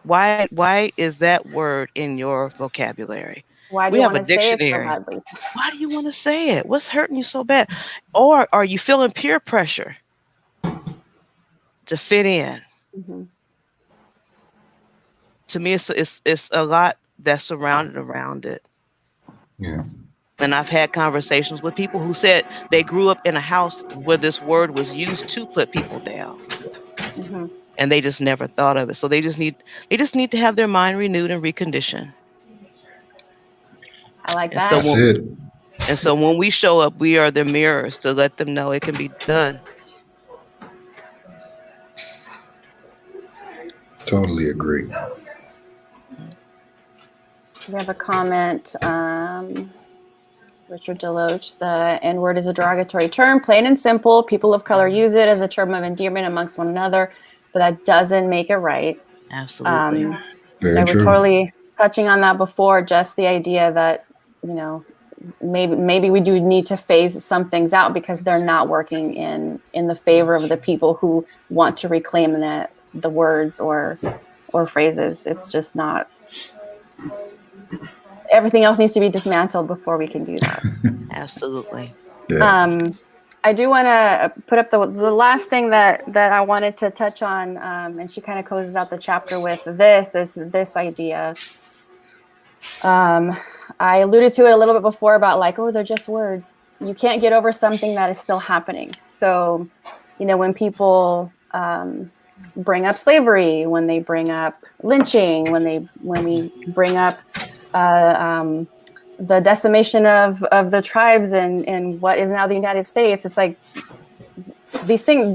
Why is that word in your vocabulary? Why do you want to say it so badly? Why do you want to say it? What's hurting you so bad? Or are you feeling peer pressure to fit in? Mm-hmm. To me, it's a lot that's surrounded around it. Yeah. And I've had conversations with people who said they grew up in a house where this word was used to put people down. Mm-hmm. And they just never thought of it. So they just need to have their mind renewed and reconditioned. I like that. That's it. And so when we show up, we are the mirrors to let them know it can be done. Totally agree. We have a comment. Richard Deloach, the N-word is a derogatory term, plain and simple. People of color use it as a term of endearment amongst one another, but that doesn't make it right. Absolutely. Very true. We're totally touching on that before, just the idea that, maybe we do need to phase some things out because they're not working in the favor of the people who want to reclaim the words or phrases. It's just not. Everything else needs to be dismantled before we can do that. Absolutely. Yeah. I do want to put up the last thing that I wanted to touch on, and she kind of closes out the chapter with this idea. I alluded to it a little bit before about like, oh, they're just words. You can't get over something that is still happening. So, when people bring up slavery, when they bring up lynching, when we bring up the decimation of the tribes in what is now the United States, it's like these things,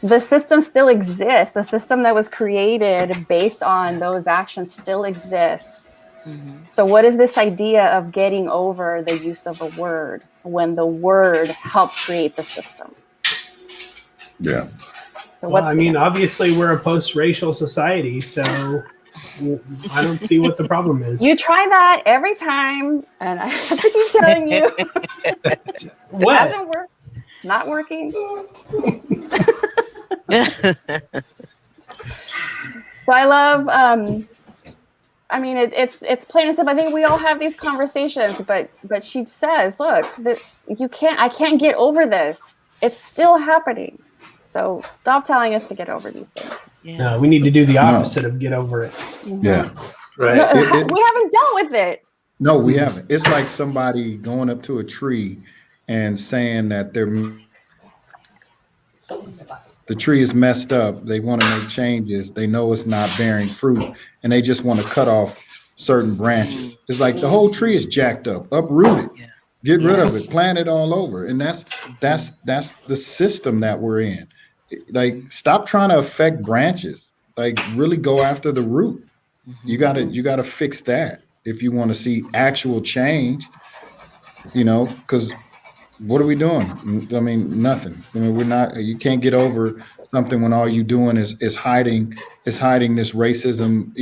the system still exists. The system that was created based on those actions still exists. Mm-hmm. So what is this idea of getting over the use of a word when the word helped create the system? Yeah. So obviously we're a post-racial society, so I don't see what the problem is. You try that every time, and I have to keep telling you. What? It doesn't work. It's not working. So I love, it's plain and simple. I think we all have these conversations, but she says, look, I can't get over this. It's still happening. So stop telling us to get over these things. Yeah. No, we need to do the opposite of get over it. Mm-hmm. Yeah. Right. No, we haven't dealt with it. No, we haven't. It's like somebody going up to a tree and saying that the tree is messed up. They want to make changes. They know it's not bearing fruit, and they just want to cut off certain branches. It's like the whole tree is jacked up, uprooted. Get rid of it, plant it all over. And that's the system that we're in. Like, stop trying to affect branches. Like, really go after the root. Mm-hmm. You gotta fix that if you want to see actual change, because what are we doing? I mean, nothing. You can't get over something when all you doing is hiding this racism,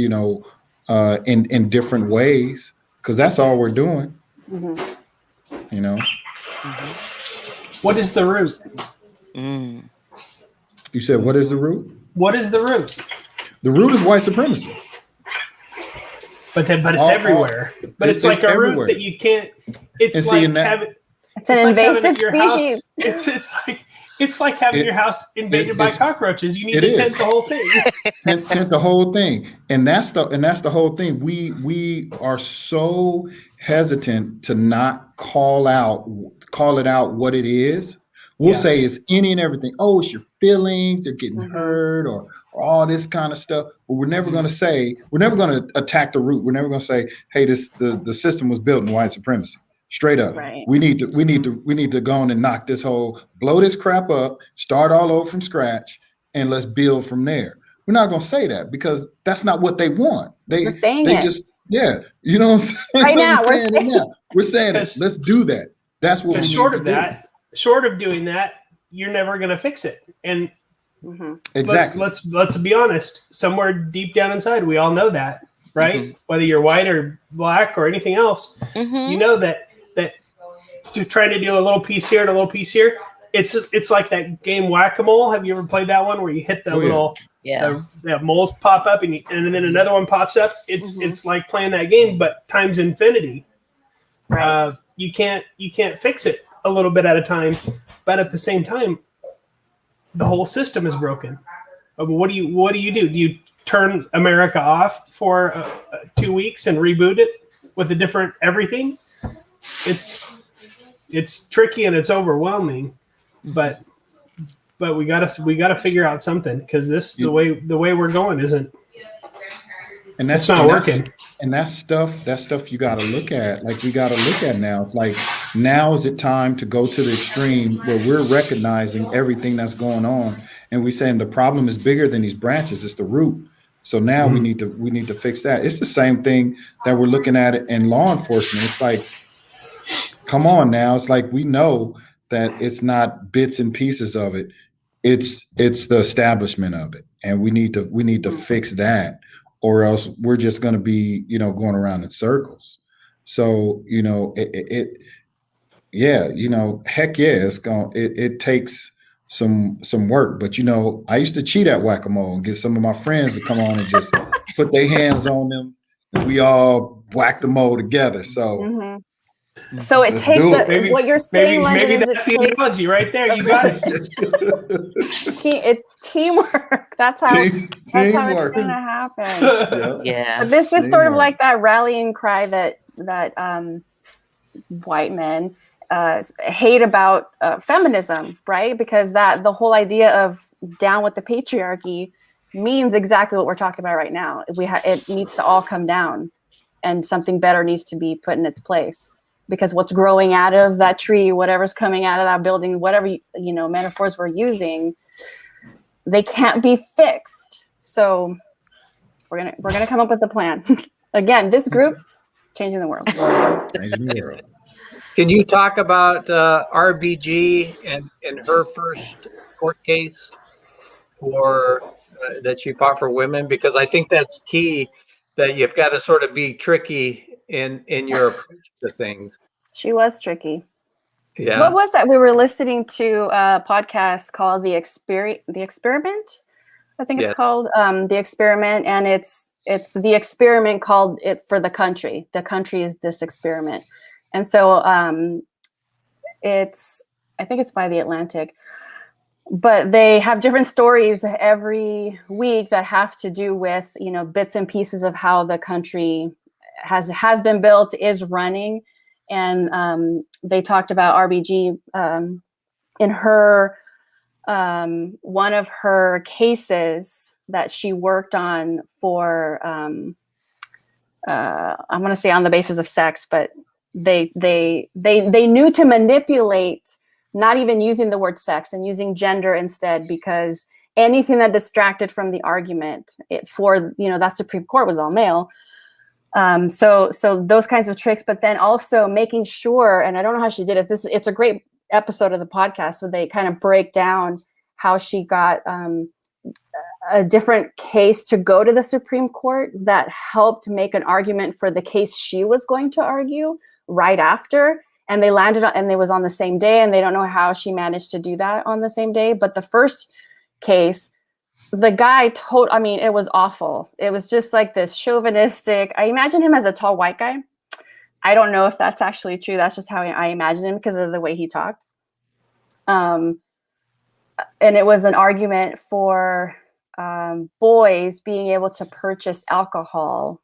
in different ways, because that's all we're doing. Mm-hmm. What is the root? You said, what is the root? What is the root? The root is white supremacy. But it's everywhere. But it's like a everywhere. Root that you can't. It's an invasive species. It's like having your house invaded by cockroaches. You need to tent the whole thing. Tent the whole thing, and that's the whole thing. We are so hesitant to not call it out what it is. We'll say it's any and everything. Oh, it's your feelings, they're getting Mm-hmm. hurt, or all this kind of stuff. But we're never going to attack the root. We're never going to say, hey, the system was built in white supremacy. Straight up. Right. We need to go on and knock this blow this crap up, start all over from scratch, and let's build from there. We're not going to say that because that's not what they want. We're saying it. You know what I'm saying? Right now, we're saying it. We're saying it. Let's do that. That's what we short of that. Short of doing that, you're never going to fix it. And exactly. Let's be honest. Somewhere deep down inside, we all know that, right? Mm-hmm. Whether you're white or black or anything else, you know that you're trying to do a little piece here and a little piece here. It's like that game Whack-A-Mole. Have you ever played that one where you hit the that moles pop up and then another one pops up? It's like playing that game, but times infinity. Right. You can't fix it a little bit at a time, but at the same time, the whole system is broken. What do you do? Do you turn America off for 2 weeks and reboot it with a different everything? It's tricky and it's overwhelming, but we gotta figure out something because the way we're going isn't. And that's not working. And that stuff you got to look at. Like we got to look at now. It's like now is it time to go to the extreme where we're recognizing everything that's going on, and we're saying the problem is bigger than these branches. It's the root. So now we need to fix that. It's the same thing that we're looking at it in law enforcement. It's like, come on now. It's like we know that it's not bits and pieces of it. It's the establishment of it, and we need to fix that. Or else we're just going to be, going around in circles. So, it takes some work. But, I used to cheat at Whack-A-Mole and get some of my friends to come on and just put their hands on them. And we all whack the mole together. So, So it takes what you're saying. Maybe that's the analogy right there. You got it. It's teamwork. That's how it's going to happen. Yeah. But this is sort of like that rallying cry that white men hate about feminism, right? Because the whole idea of down with the patriarchy means exactly what we're talking about right now. It needs to all come down, and something better needs to be put in its place. Because what's growing out of that tree, whatever's coming out of that building, whatever metaphors we're using, they can't be fixed. So we're gonna come up with a plan. Again, this group changing the world. Can you talk about RBG and her first court case for that she fought for women? Because I think that's key. That you've got to sort of be tricky in your approach to things. She was tricky. Yeah. What was that? We were listening to a podcast called The Experiment. I think it's called The Experiment, and it's the experiment called it for the country. The country is this experiment, and so I think it's by The Atlantic. But they have different stories every week that have to do with, bits and pieces of how the country has been built, is running. And they talked about RBG in her one of her cases that she worked on for I'm going to say on the basis of sex, but they knew to manipulate, not even using the word sex and using gender instead, because anything that distracted from the argument that Supreme Court was all male. So those kinds of tricks, but then also making sure, and I don't know how she did it. It's a great episode of the podcast where they kind of break down how she got a different case to go to the Supreme Court that helped make an argument for the case she was going to argue right after. And they landed on, and it was on the same day, and they don't know how she managed to do that on the same day. But the first case, the guy it was awful. It was just like this chauvinistic. I imagine him as a tall white guy. I don't know if that's actually true. That's just how I imagine him because of the way he talked. And it was an argument for boys being able to purchase alcohol.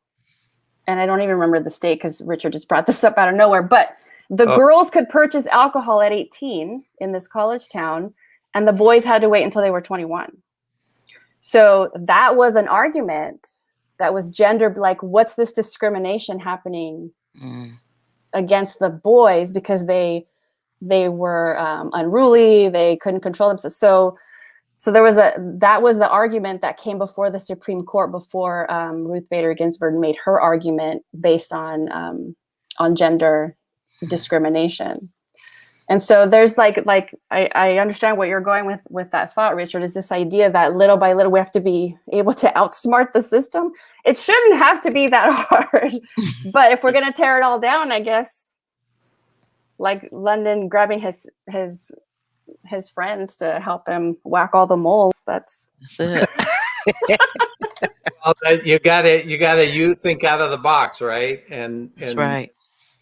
And I don't even remember the state because Richard just brought this up out of nowhere. But The girls could purchase alcohol at 18 in this college town, and the boys had to wait until they were 21. So that was an argument that was gender, like, what's this discrimination happening against the boys because they were unruly, they couldn't control themselves. So that was the argument that came before the Supreme Court before Ruth Bader Ginsburg made her argument based on gender discrimination. And so there's I understand what you're going with that thought, Richard, is this idea that little by little we have to be able to outsmart the system. It shouldn't have to be that hard. But if we're going to tear it all down, I guess, like London grabbing his friends to help him whack all the moles. That's it. Well, you gotta think out of the box, right? That's right.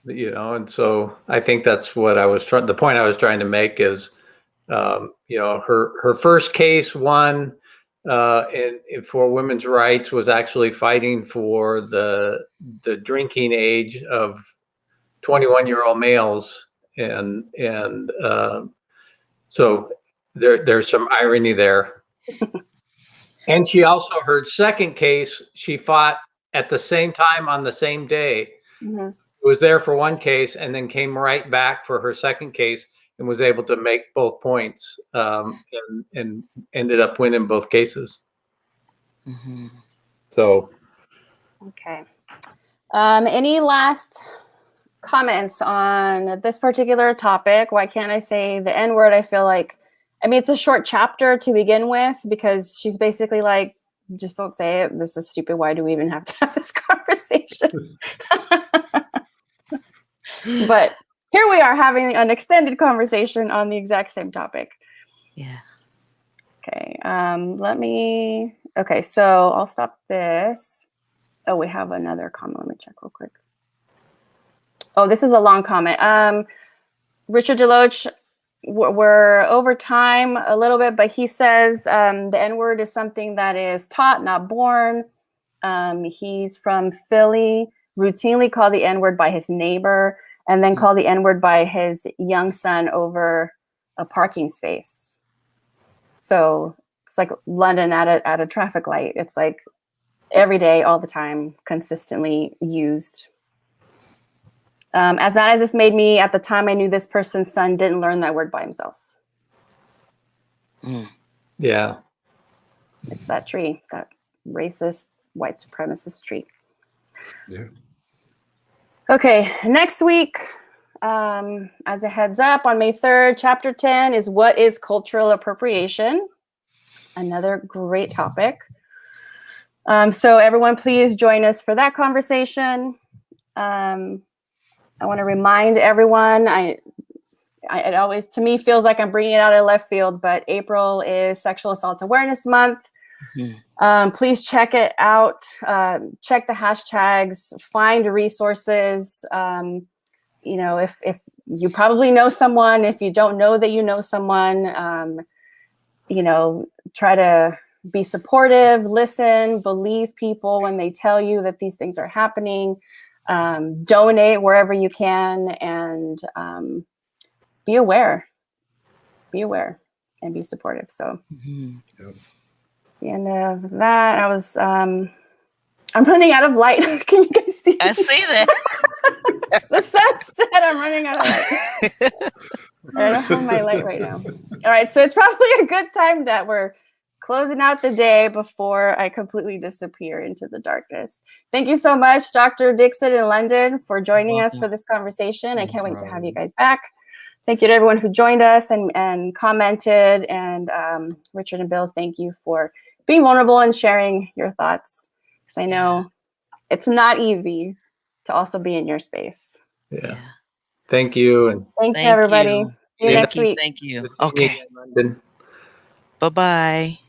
You know, and so I think that's what the point I was trying to make is, you know, her first case won for women's rights was actually fighting for the drinking age of 21-year-old males, and so there's some irony there. And she also, her second case, she fought at the same time on the same day. mm-hmm. Was there for one case and then came right back for her second case and was able to make both points, and ended up winning both cases. Mm-hmm. So, okay. Any last comments on this particular topic? Why can't I say the N word? I feel like, I mean, it's a short chapter to begin with because she's basically like, just don't say it. This is stupid. Why do we even have to have this conversation? But here we are having an extended conversation on the exact same topic. Yeah. Okay. Okay. So I'll stop this. Oh, we have another comment. Let me check real quick. Oh, this is a long comment. Richard Deloach, we're over time a little bit, but he says the N-word is something that is taught, not born. He's from Philly, routinely called the N-word by his neighbor, and then called the N-word by his young son over a parking space. So it's like London at a traffic light. It's like every day, all the time, consistently used. As bad as this made me, at the time I knew this person's son didn't learn that word by himself. Yeah. It's that tree, that racist, white supremacist tree. Yeah. Okay, next week, as a heads up, on May 3rd, chapter 10 is what is cultural appropriation? Another great topic. So everyone, please join us for that conversation. I want to remind everyone, it always, to me, feels like I'm bringing it out of left field, but April is Sexual Assault Awareness Month. Mm-hmm. Please check it out. Check the hashtags, find resources. You know, if you probably know someone, if you don't know that you know someone, you know, try to be supportive, listen, believe people when they tell you that these things are happening. Donate wherever you can, and be aware and be supportive. So Yep. the end of that. I'm running out of light. Can you guys see? I see that. The sunset. I'm running out of light. I don't have my light right now. All right, so it's probably a good time that we're closing out the day before I completely disappear into the darkness. Thank you so much, Dr. Dixon in London, for joining us for this conversation. I can't wait to have you guys back. Thank you to everyone who joined us and commented. And Richard and Bill, thank you for being vulnerable and sharing your thoughts. Because I know it's not easy to also be in your space. Yeah. Thank you. And thank you, everybody. See you next week. Thank you. Okay. London. Bye-bye.